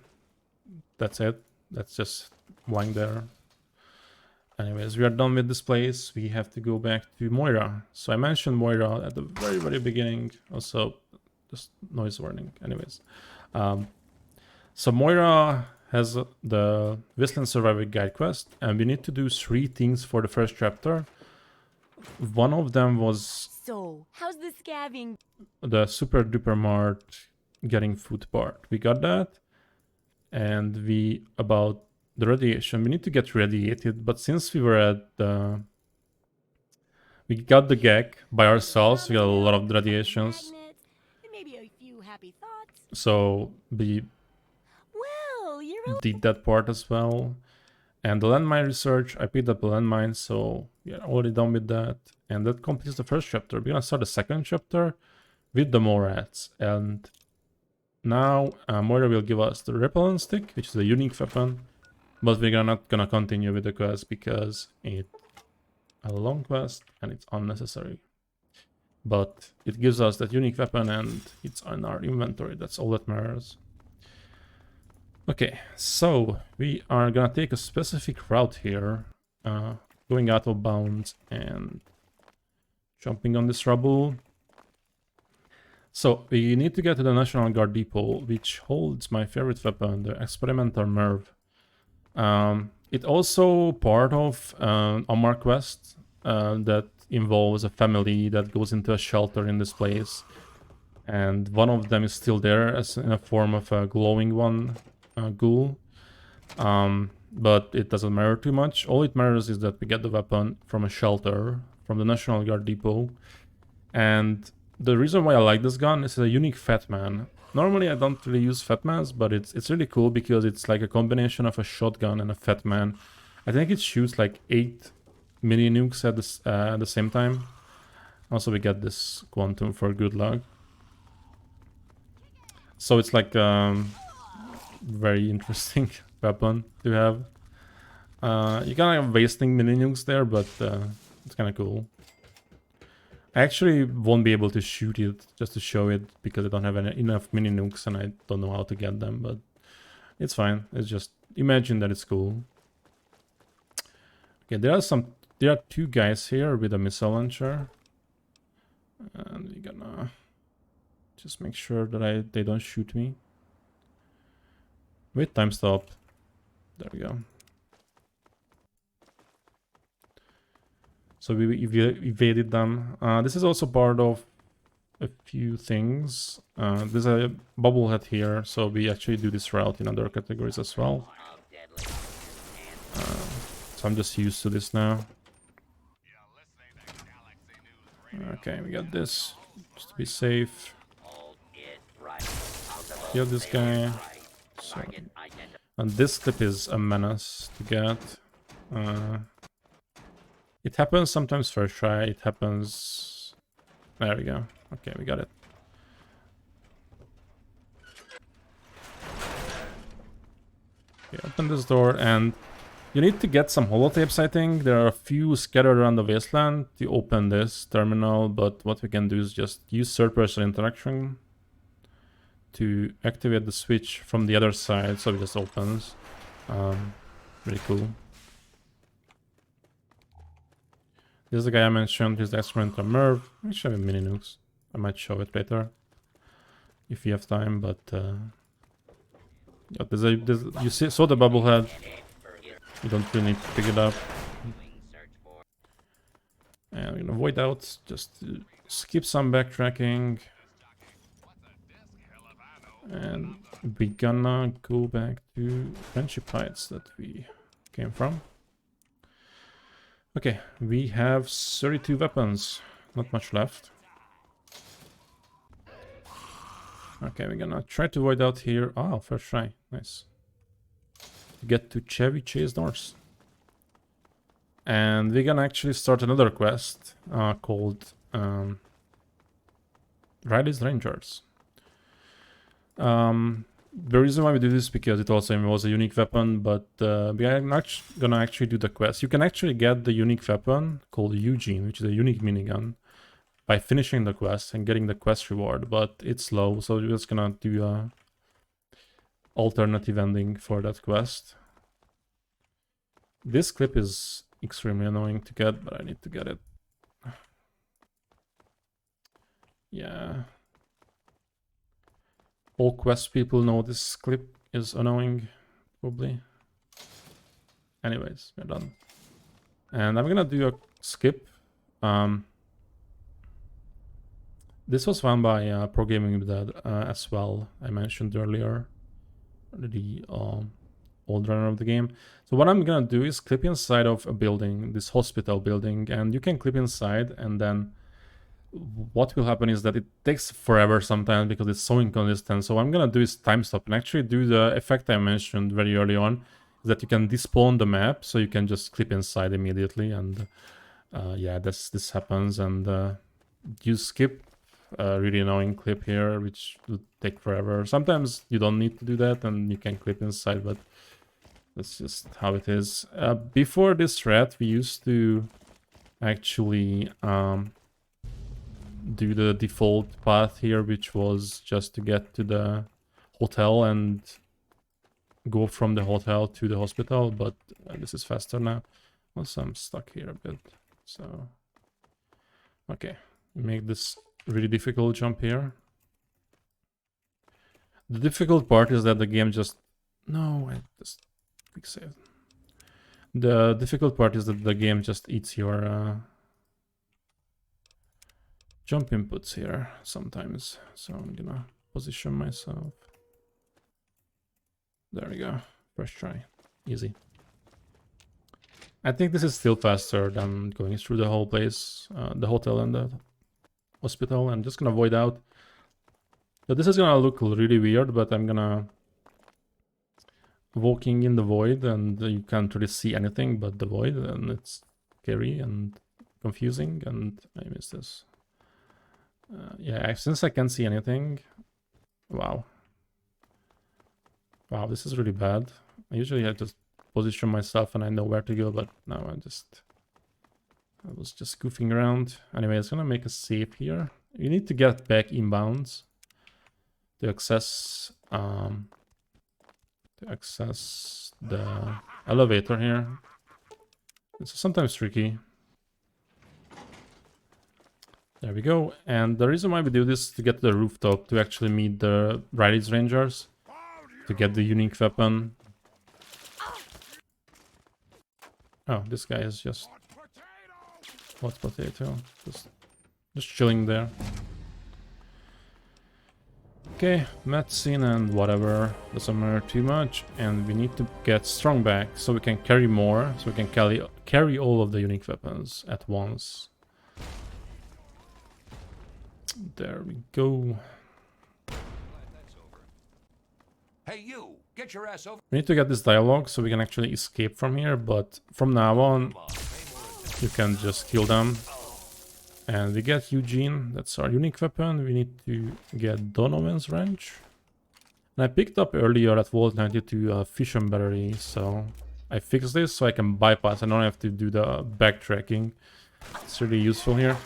That's it. That's just lying there. Anyways, we are done with this place. We have to go back to Moira. So I mentioned Moira at the very beginning. Also, just noise warning. Anyways. So Moira has the Wasteland Survivor Guide quest, and we need to do 3 things for the first chapter. One of them was... So, how's the scavving? The Super Duper Mart getting food part. We got that. And about the radiation, we need to get radiated, but since we were at the... We got the gag by ourselves, we got a lot of radiations. Maybe a few happy thoughts. So we did that part as well. And the landmine research, I picked up a landmine, so we are already done with that. And that completes the first chapter. We're gonna start the second chapter with the Morats. And Now, Moira will give us the repellent stick, which is a unique weapon, but we're not gonna continue with the quest because it's a long quest and it's unnecessary. But it gives us that unique weapon and it's in our inventory. That's all that matters. Okay, so we are gonna take a specific route here, going out of bounds and jumping on this rubble. So we need to get to the National Guard depot, which holds my favorite weapon, the Experimental Merv. It's also part of an Omar quest that involves a family that goes into a shelter in this place. And one of them is still there as in a form of a glowing one, ghoul. But it doesn't matter too much. All it matters is that we get the weapon from a shelter, from the National Guard depot. And the reason why I like this gun is a unique Fat Man. Normally I don't really use Fat Mans, but it's really cool because it's like a combination of a shotgun and a Fat Man. I think it shoots like 8 mini nukes at the same time. Also we get this quantum for good luck. So it's like very interesting weapon to have. You're kind of wasting mini nukes there, but it's kind of cool. I actually won't be able to shoot it just to show it because I don't have enough mini nukes and I don't know how to get them, but it's fine. It's just imagine that it's cool. Okay, there are 2 guys here with a missile launcher, and we're gonna just make sure that they don't shoot me. Wait, time stop. There we go. So we evaded them. This is also part of a few things. There's a bubblehead here, so we actually do this route in other categories as well. So I'm just used to this now. Okay, we got this, just to be safe. Kill this guy. So, and this clip is a menace to get. It happens sometimes first try, it happens... There we go. Okay, we got it. Okay, open this door and you need to get some holotapes, I think. There are a few scattered around the wasteland to open this terminal, but what we can do is just use third-person interaction to activate the switch from the other side, so it just opens. Really cool. This is the guy I mentioned, he's the Experimental Merv. I should have mini nukes. I might show it later if we have time, but yeah, you saw the bubblehead. You don't really need to pick it up. And we're gonna avoid out, just skip some backtracking. And we're gonna go back to Friendship Heights that we came from. Okay, we have 32 weapons, not much left. Okay, we're gonna try to avoid out here. Oh, first try, nice. To get to Chevy Chase North. And we're gonna actually start another quest called Riley's Rangers. The reason why we do this is because it also involves a unique weapon, but we are not gonna actually do the quest. You can actually get the unique weapon called Eugene, which is a unique minigun, by finishing the quest and getting the quest reward, but it's low, so we're just gonna do a alternative ending for that quest. This clip is extremely annoying to get, but I need to get it. Yeah. All quest people know this clip is annoying, probably. Anyways, we're done. And I'm gonna do a skip. This was found by Pro Gaming with Dad as well, I mentioned earlier. The old runner of the game. So what I'm gonna do is clip inside of a building, this hospital building, and you can clip inside, and then what will happen is that it takes forever sometimes because it's so inconsistent. So what I'm gonna do is time stop and actually do the effect I mentioned very early on, is that you can despawn the map, so you can just clip inside immediately, and yeah, this happens, and you skip a really annoying clip here, which would take forever. Sometimes you don't need to do that and you can clip inside, but that's just how it is. Before this thread, we used to actually do the default path here, which was just to get to the hotel and go from the hotel to the hospital, but this is faster now. Also, I'm stuck here a bit, so... Okay, make this really difficult jump here. The difficult part is that the game just... No, I just... Quick save. The difficult part is that the game just eats your jump inputs here sometimes. So I'm gonna position myself. There we go. First try. Easy. I think this is still faster than going through the whole place, the hotel and the hospital. I'm just gonna void out. So this is gonna look really weird, but I'm gonna walking in the void and you can't really see anything but the void, and it's scary and confusing, and I miss this. Yeah, since I can't see anything, wow. Wow, this is really bad. I usually have to position myself and I know where to go, but now I was just goofing around. Anyway, it's gonna make a save here. You need to get back inbounds to access the elevator here. It's sometimes tricky. There we go. And the reason why we do this is to get to the rooftop to actually meet the Riley's Rangers, to get the unique weapon. Oh, this guy is just hot potato, just chilling there. Okay, medicine and whatever, doesn't matter too much, and we need to get strong back so we can carry more, so we can carry all of the unique weapons at once. There we go. Hey, you! Get your ass over. We need to get this dialogue so we can actually escape from here, but from now on, you can just kill them. And we get Eugene, that's our unique weapon. We need to get Donovan's wrench. And I picked up earlier at Vault 92 a fission battery, so I fixed this so I can bypass. I don't have to do the backtracking. It's really useful here.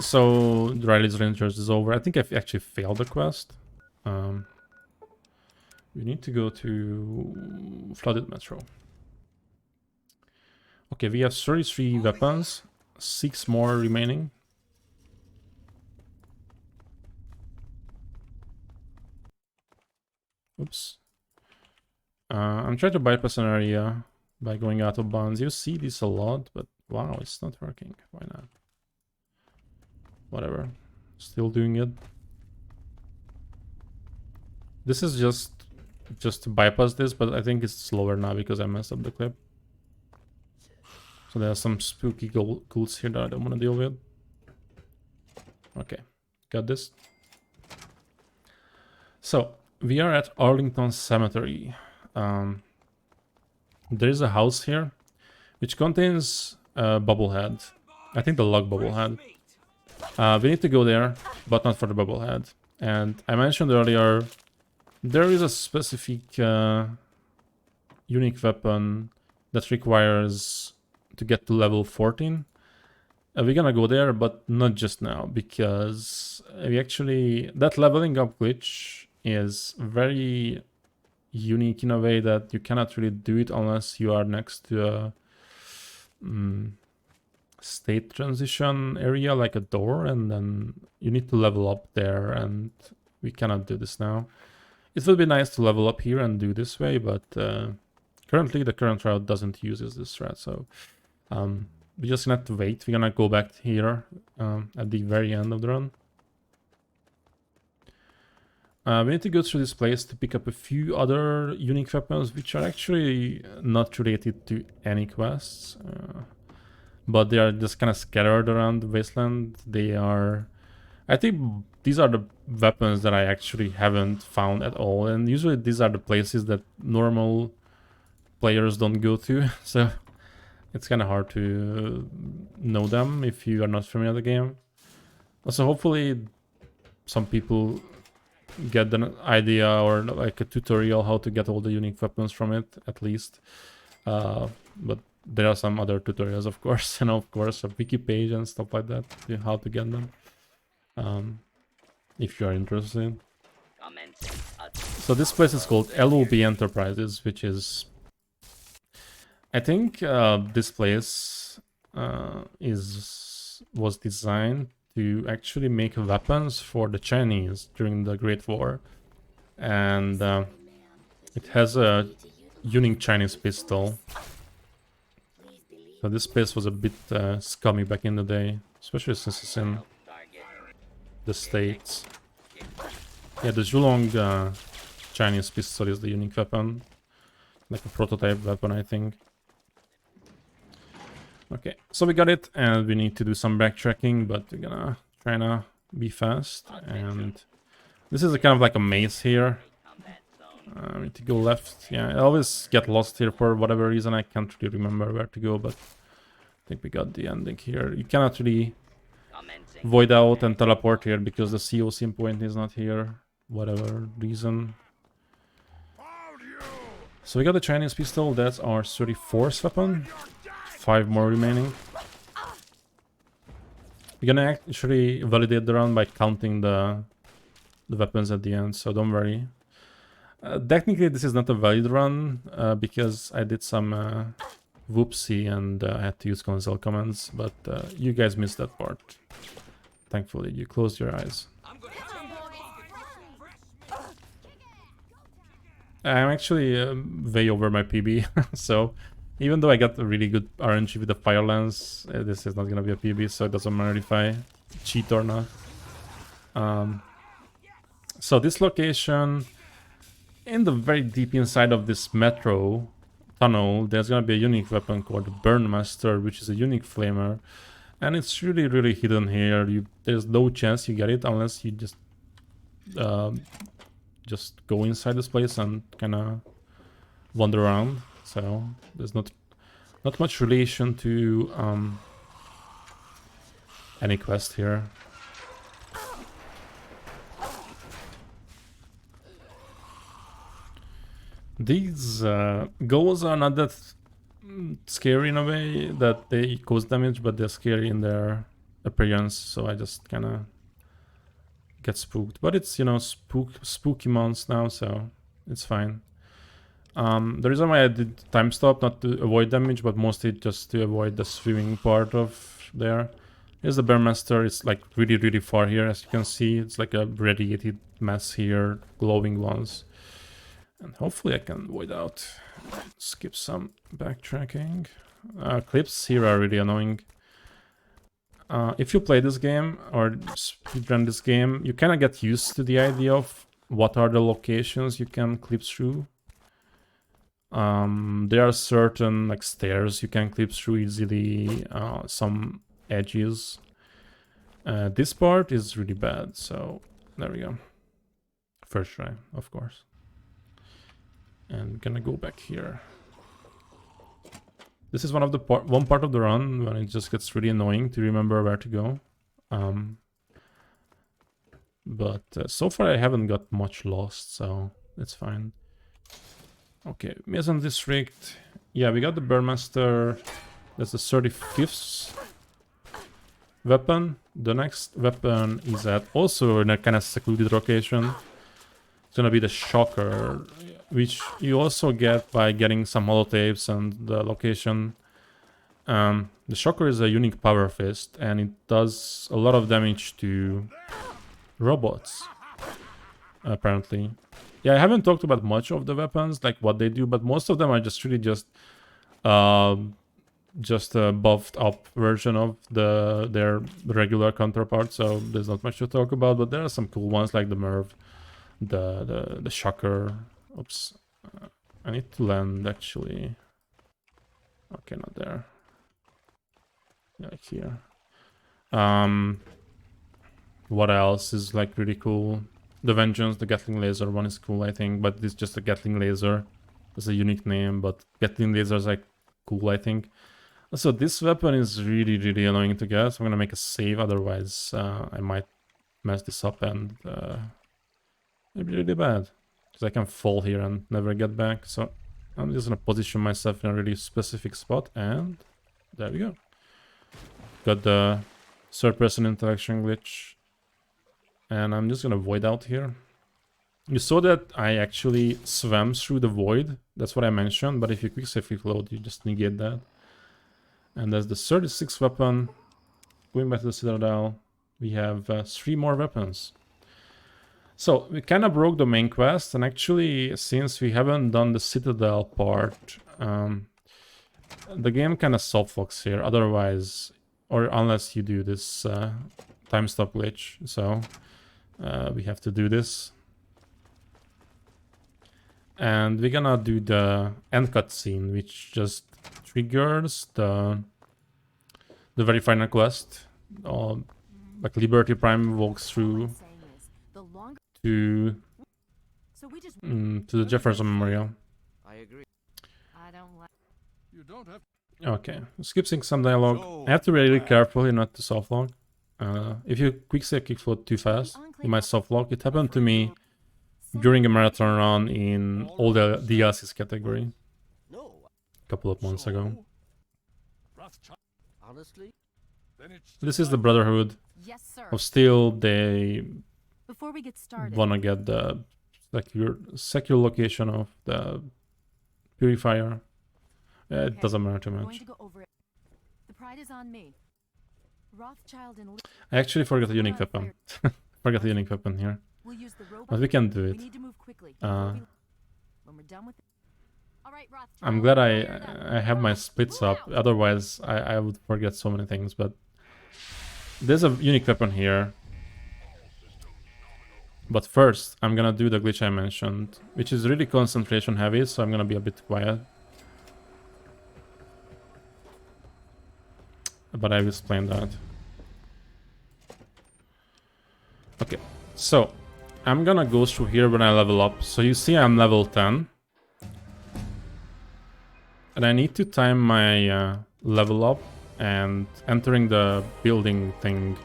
So Riley's Rangers is over. I think I've actually failed the quest. We need to go to Flooded Metro. Okay, we have 33 weapons, 6 more remaining. Oops. I'm trying to bypass an area by going out of bounds. You see this a lot, but wow, it's not working. Why not? Whatever. Still doing it. This is just to bypass this, but I think it's slower now because I messed up the clip. So there are some spooky ghouls here that I don't want to deal with. Okay, got this. So we are at Arlington Cemetery. There is a house here which contains a bubblehead. I think the log bubblehead. We need to go there, but not for the bubblehead. And I mentioned earlier, there is a specific unique weapon that requires to get to level 14. We're gonna go there, but not just now, because we actually... That leveling up glitch is very unique in a way that you cannot really do it unless you are next to a state transition area, like a door, and then you need to level up there, and we cannot do this now. It would be nice to level up here and do this way, but currently the current route doesn't use this route, so we're just gonna have to wait. We're gonna go back here at the very end of the run. We need to go through this place to pick up a few other unique weapons, which are actually not related to any quests, but they are just kind of scattered around the wasteland. They are... I think these are the weapons that I actually haven't found at all, and usually these are the places that normal players don't go to, so it's kind of hard to know them if you are not familiar with the game. Also, hopefully some people get an idea or like a tutorial how to get all the unique weapons from it, at least. But there are some other tutorials, of course, and of course a wiki page and stuff like that, how to get them. If you are interested. So this place is called Lob Enterprises, which is... I think this place was designed to actually make weapons for the Chinese during the Great War. And it has a unique Chinese pistol. So this place was a bit scummy back in the day, especially since it's in the States. Yeah, the Zhulong Chinese pistol is the unique weapon. Like a prototype weapon, I think. Okay, so we got it, and we need to do some backtracking, but we're gonna try to be fast. And this is a kind of like a maze here. I need to go left. Yeah, I always get lost here for whatever reason. I can't really remember where to go, but I think we got the ending here. You cannot really void out and teleport here because the COC point is not here. Whatever reason. So we got the Chinese pistol. That's our 34th weapon. 5 more remaining. We're gonna actually validate the run by counting the weapons at the end, so don't worry. Technically this is not a valid run because I did some whoopsie and I had to use console commands, but you guys missed that part. Thankfully, you closed your eyes. I'm actually way over my PB, so even though I got a really good RNG with the fire lance, this is not gonna be a PB, so it doesn't matter if I cheat or not. So this location, in the very deep inside of this metro tunnel, there's gonna be a unique weapon called the Burnmaster, which is a unique flamer, and it's really hidden here. There's no chance you get it unless you just go inside this place and kind of wander around. So there's not much relation to any quest here. These goals are not that scary in a way that they cause damage, but they're scary in their appearance, so I just kind of get spooked. But it's, you know, spooky months now, so it's fine. The reason why I did time stop, not to avoid damage, but mostly just to avoid the swimming part of there. Here's the Bearmaster. It's like really far here, as you can see. It's like a radiated mess here, glowing ones. And hopefully I can void out. Skip some backtracking. Clips here are really annoying. If you play this game or speedrun this game, you kind of get used to the idea of what are the locations you can clip through. There are certain like stairs you can clip through easily, some edges. This part is really bad, so there we go. First try, of course. And gonna go back here. This is one part of the run when it just gets really annoying to remember where to go. But so far I haven't got much lost, so it's fine. Okay, Mason District. Yeah, we got the Burmaster. That's the 35th weapon. The next weapon is at also in a kind of secluded location. It's gonna be the Shocker, which you also get by getting some holotapes and the location. The Shocker is a unique power fist, and it does a lot of damage to robots, apparently. Yeah, I haven't talked about much of the weapons, like what they do, but most of them are just really just a buffed up version of their regular counterpart, so there's not much to talk about, but there are some cool ones like the Merv, the Shocker. Oops, I need to land actually. Okay, not there. Yeah, like here. What else is like really cool? The Vengeance, the Gatling Laser one is cool, I think, but it's just a Gatling Laser. It's a unique name, but Gatling Laser is like cool, I think. So this weapon is really, really annoying to get. So I'm gonna make a save, otherwise I might mess this up and it'll be really bad. Because I can fall here and never get back. So I'm just gonna position myself in a really specific spot, and there we go. Got the third-person interaction glitch. And I'm just gonna void out here. You saw that I actually swam through the void. That's what I mentioned, but if you quick save reload, you just negate that. And that's the 36th weapon. Going back to the Citadel, we have 3 more weapons. So we kind of broke the main quest, and actually, since we haven't done the Citadel part, the game kind of soft locks here. Otherwise, or unless you do this time stop glitch, so we have to do this. And we're gonna do the end cutscene, which just triggers the very final quest. Like Liberty Prime walks through to the Jefferson Memorial. I agree. I don't like. You don't have. Okay, skipping some dialogue. I have to be really careful here not to soft lock. If you quick save kick float too fast, you might soft lock. It happened to me during a marathon run in all the DLCs category a couple of months ago. Honestly, This is the Brotherhood Yes, sir. of Steel. They Before we get started. wanna get the secure location of the purifier. It Okay, doesn't matter too we're going much. to go over it. The pride is on me. Rothschild and I actually forgot a unique weapon. Forgot a unique weapon here. we'll use the robot. But we can do We it. need to move quickly. Uh, When we're done with it. All right, Rothschild. I'm glad I have my splits up. Otherwise, I would forget so many things. But there's a unique weapon here. But first, I'm gonna do the glitch I mentioned, which is really concentration heavy, so I'm gonna be a bit quiet. But I will explain that. Okay, so I'm gonna go through here when I level up. So you see I'm level 10. And I need to time my level up and entering the building thing.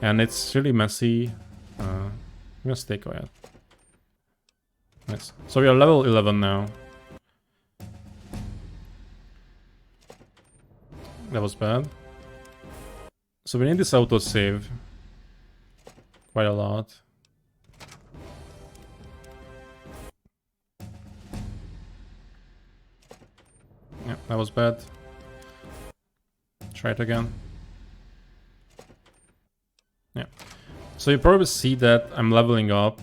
And it's really messy. I'm gonna stay quiet. Nice. So we are level 11 now. That was bad. So we need this autosave. Quite a lot. Yeah, that was bad. Try it again. Yeah. So you probably see that I'm leveling up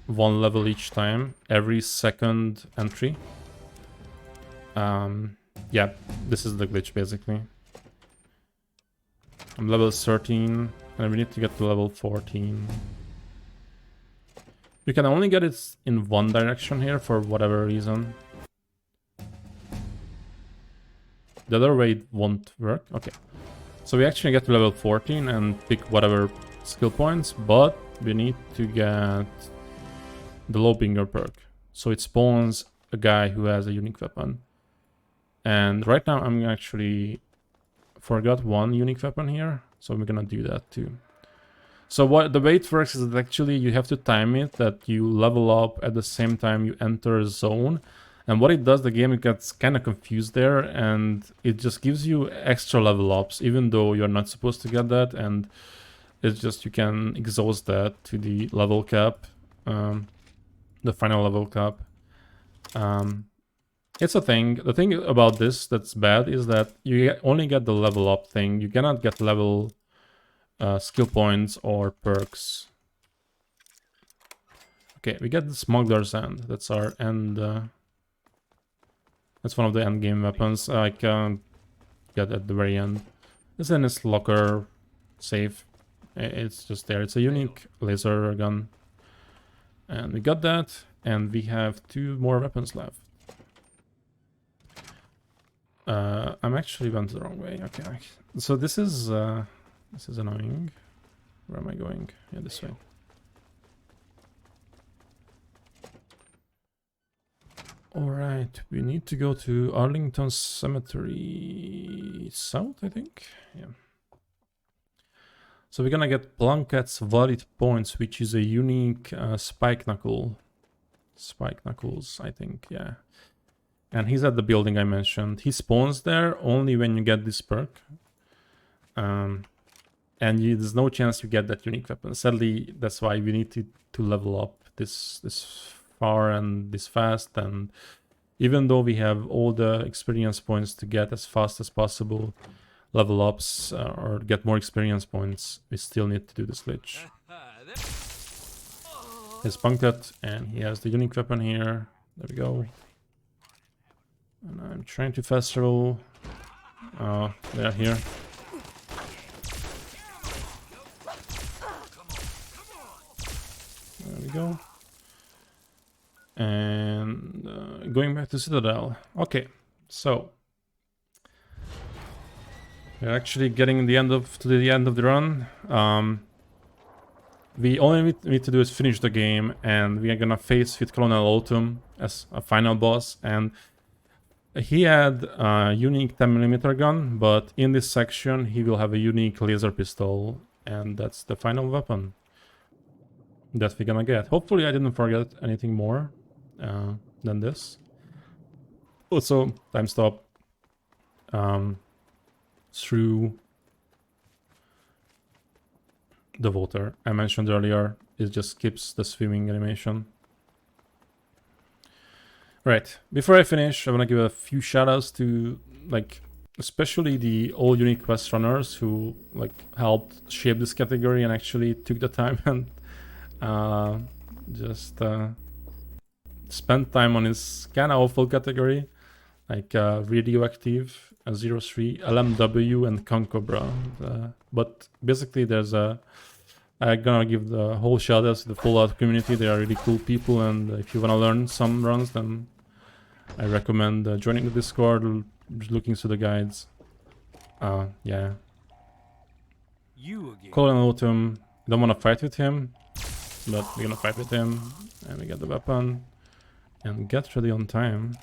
1 level each time, every second entry. Yeah, this is the glitch basically. I'm level 13 and we need to get to level 14. You can only get it in one direction here for whatever reason. The other way it won't work. Okay. So we actually get to level 14 and pick whatever skill points, but we need to get the Lob perk. So it spawns a guy who has a unique weapon. And right now I'm actually forgot one unique weapon here, so we're gonna do that too. So what the way it works is that actually you have to time it that you level up at the same time you enter a zone. And what it does, the game it gets kind of confused there, and it just gives you extra level ups, even though you're not supposed to get that. And it's just you can exhaust that to the level cap, the final level cap. It's a thing. The thing about this that's bad is that you only get the level up thing. You cannot get level skill points or perks. Okay, we get the Smuggler's End. That's our end. That's one of the end game weapons I can get at the very end. This is in this locker safe. It's just there. It's a unique laser gun. And we got that. And we have 2 more weapons left. I'm actually went the wrong way. Okay. So this is annoying. Where am I going? Yeah, this way. Alright, we need to go to Arlington Cemetery south, I think. Yeah. So we're gonna get Plunkett's Valid Points, which is a unique spike knuckle. Spike knuckles, I think, yeah. And he's at the building I mentioned. He spawns there only when you get this perk. And there's no chance you get that unique weapon. Sadly, that's why we need to level up this far and this fast. And even though we have all the experience points to get as fast as possible level ups or get more experience points, we still need to do this glitch. He's Plunket, and he has the unique weapon here. There we go. And I'm trying to fast travel. They are here. There we go. And going back to Citadel. Okay, so we're actually getting to the end of the run. We only need to do is finish the game, and we are gonna face with Colonel Ocam as a final boss. And he had a unique 10mm gun, but in this section he will have a unique laser pistol, and that's the final weapon that we're gonna get. Hopefully I didn't forget anything more than this. Also, time stop through the water I mentioned earlier. It just skips the swimming animation. Right, before I finish, I want to give a few shoutouts to, like, especially the all unique quest runners who, like, helped shape this category and actually took the time and just spent time on this kind of awful category, like Radioactive, 03, LMW, and Concobra. But basically, there's I'm gonna give the whole shoutouts to the Fallout community. They are really cool people, and if you wanna learn some runs, then I recommend joining the Discord, looking through the guides. Yeah. You again. Colonel Ocam, don't wanna fight with him, but we're gonna fight with him, and we get the weapon, and get ready on time.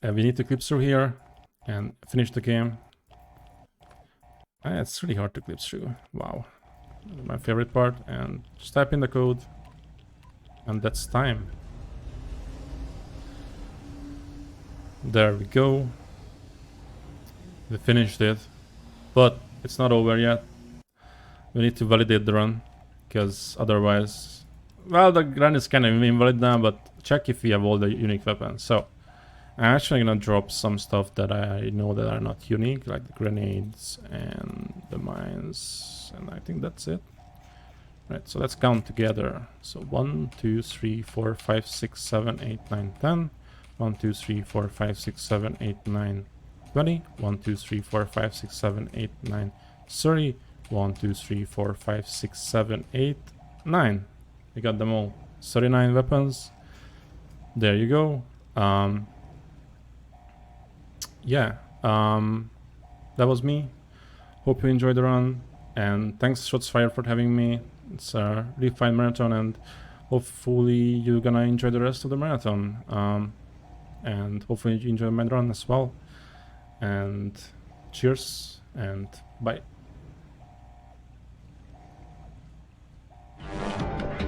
We need to clip through here and finish the game. It's really hard to clip through. Wow. My favorite part. And just type in the code. And that's time. There we go. We finished it. But it's not over yet. We need to validate the run. Because otherwise... Well, the run is kind of invalid now, but check if we have all the unique weapons. So... I'm actually gonna drop some stuff that I know that are not unique, like the grenades and the mines, and I think that's it. Right, so let's count together. So 1, 2, 3, 4, 5, 6, 7, 8, 9, 10. 1, 2, 3, 4, 5, 6, 7, 8, 9, 20. 1, 2, 3, 4, 5, 6, 7, 8, 9, 30. 1, 2, 3, 4, 5, 6, 7, 8, 9. We got them all. 39 weapons. There you go. Yeah, that was me. Hope you enjoyed the run, and thanks Shotsfire for having me. It's a really fine marathon, and hopefully you're gonna enjoy the rest of the marathon, and hopefully you enjoy my run as well. And cheers, and bye.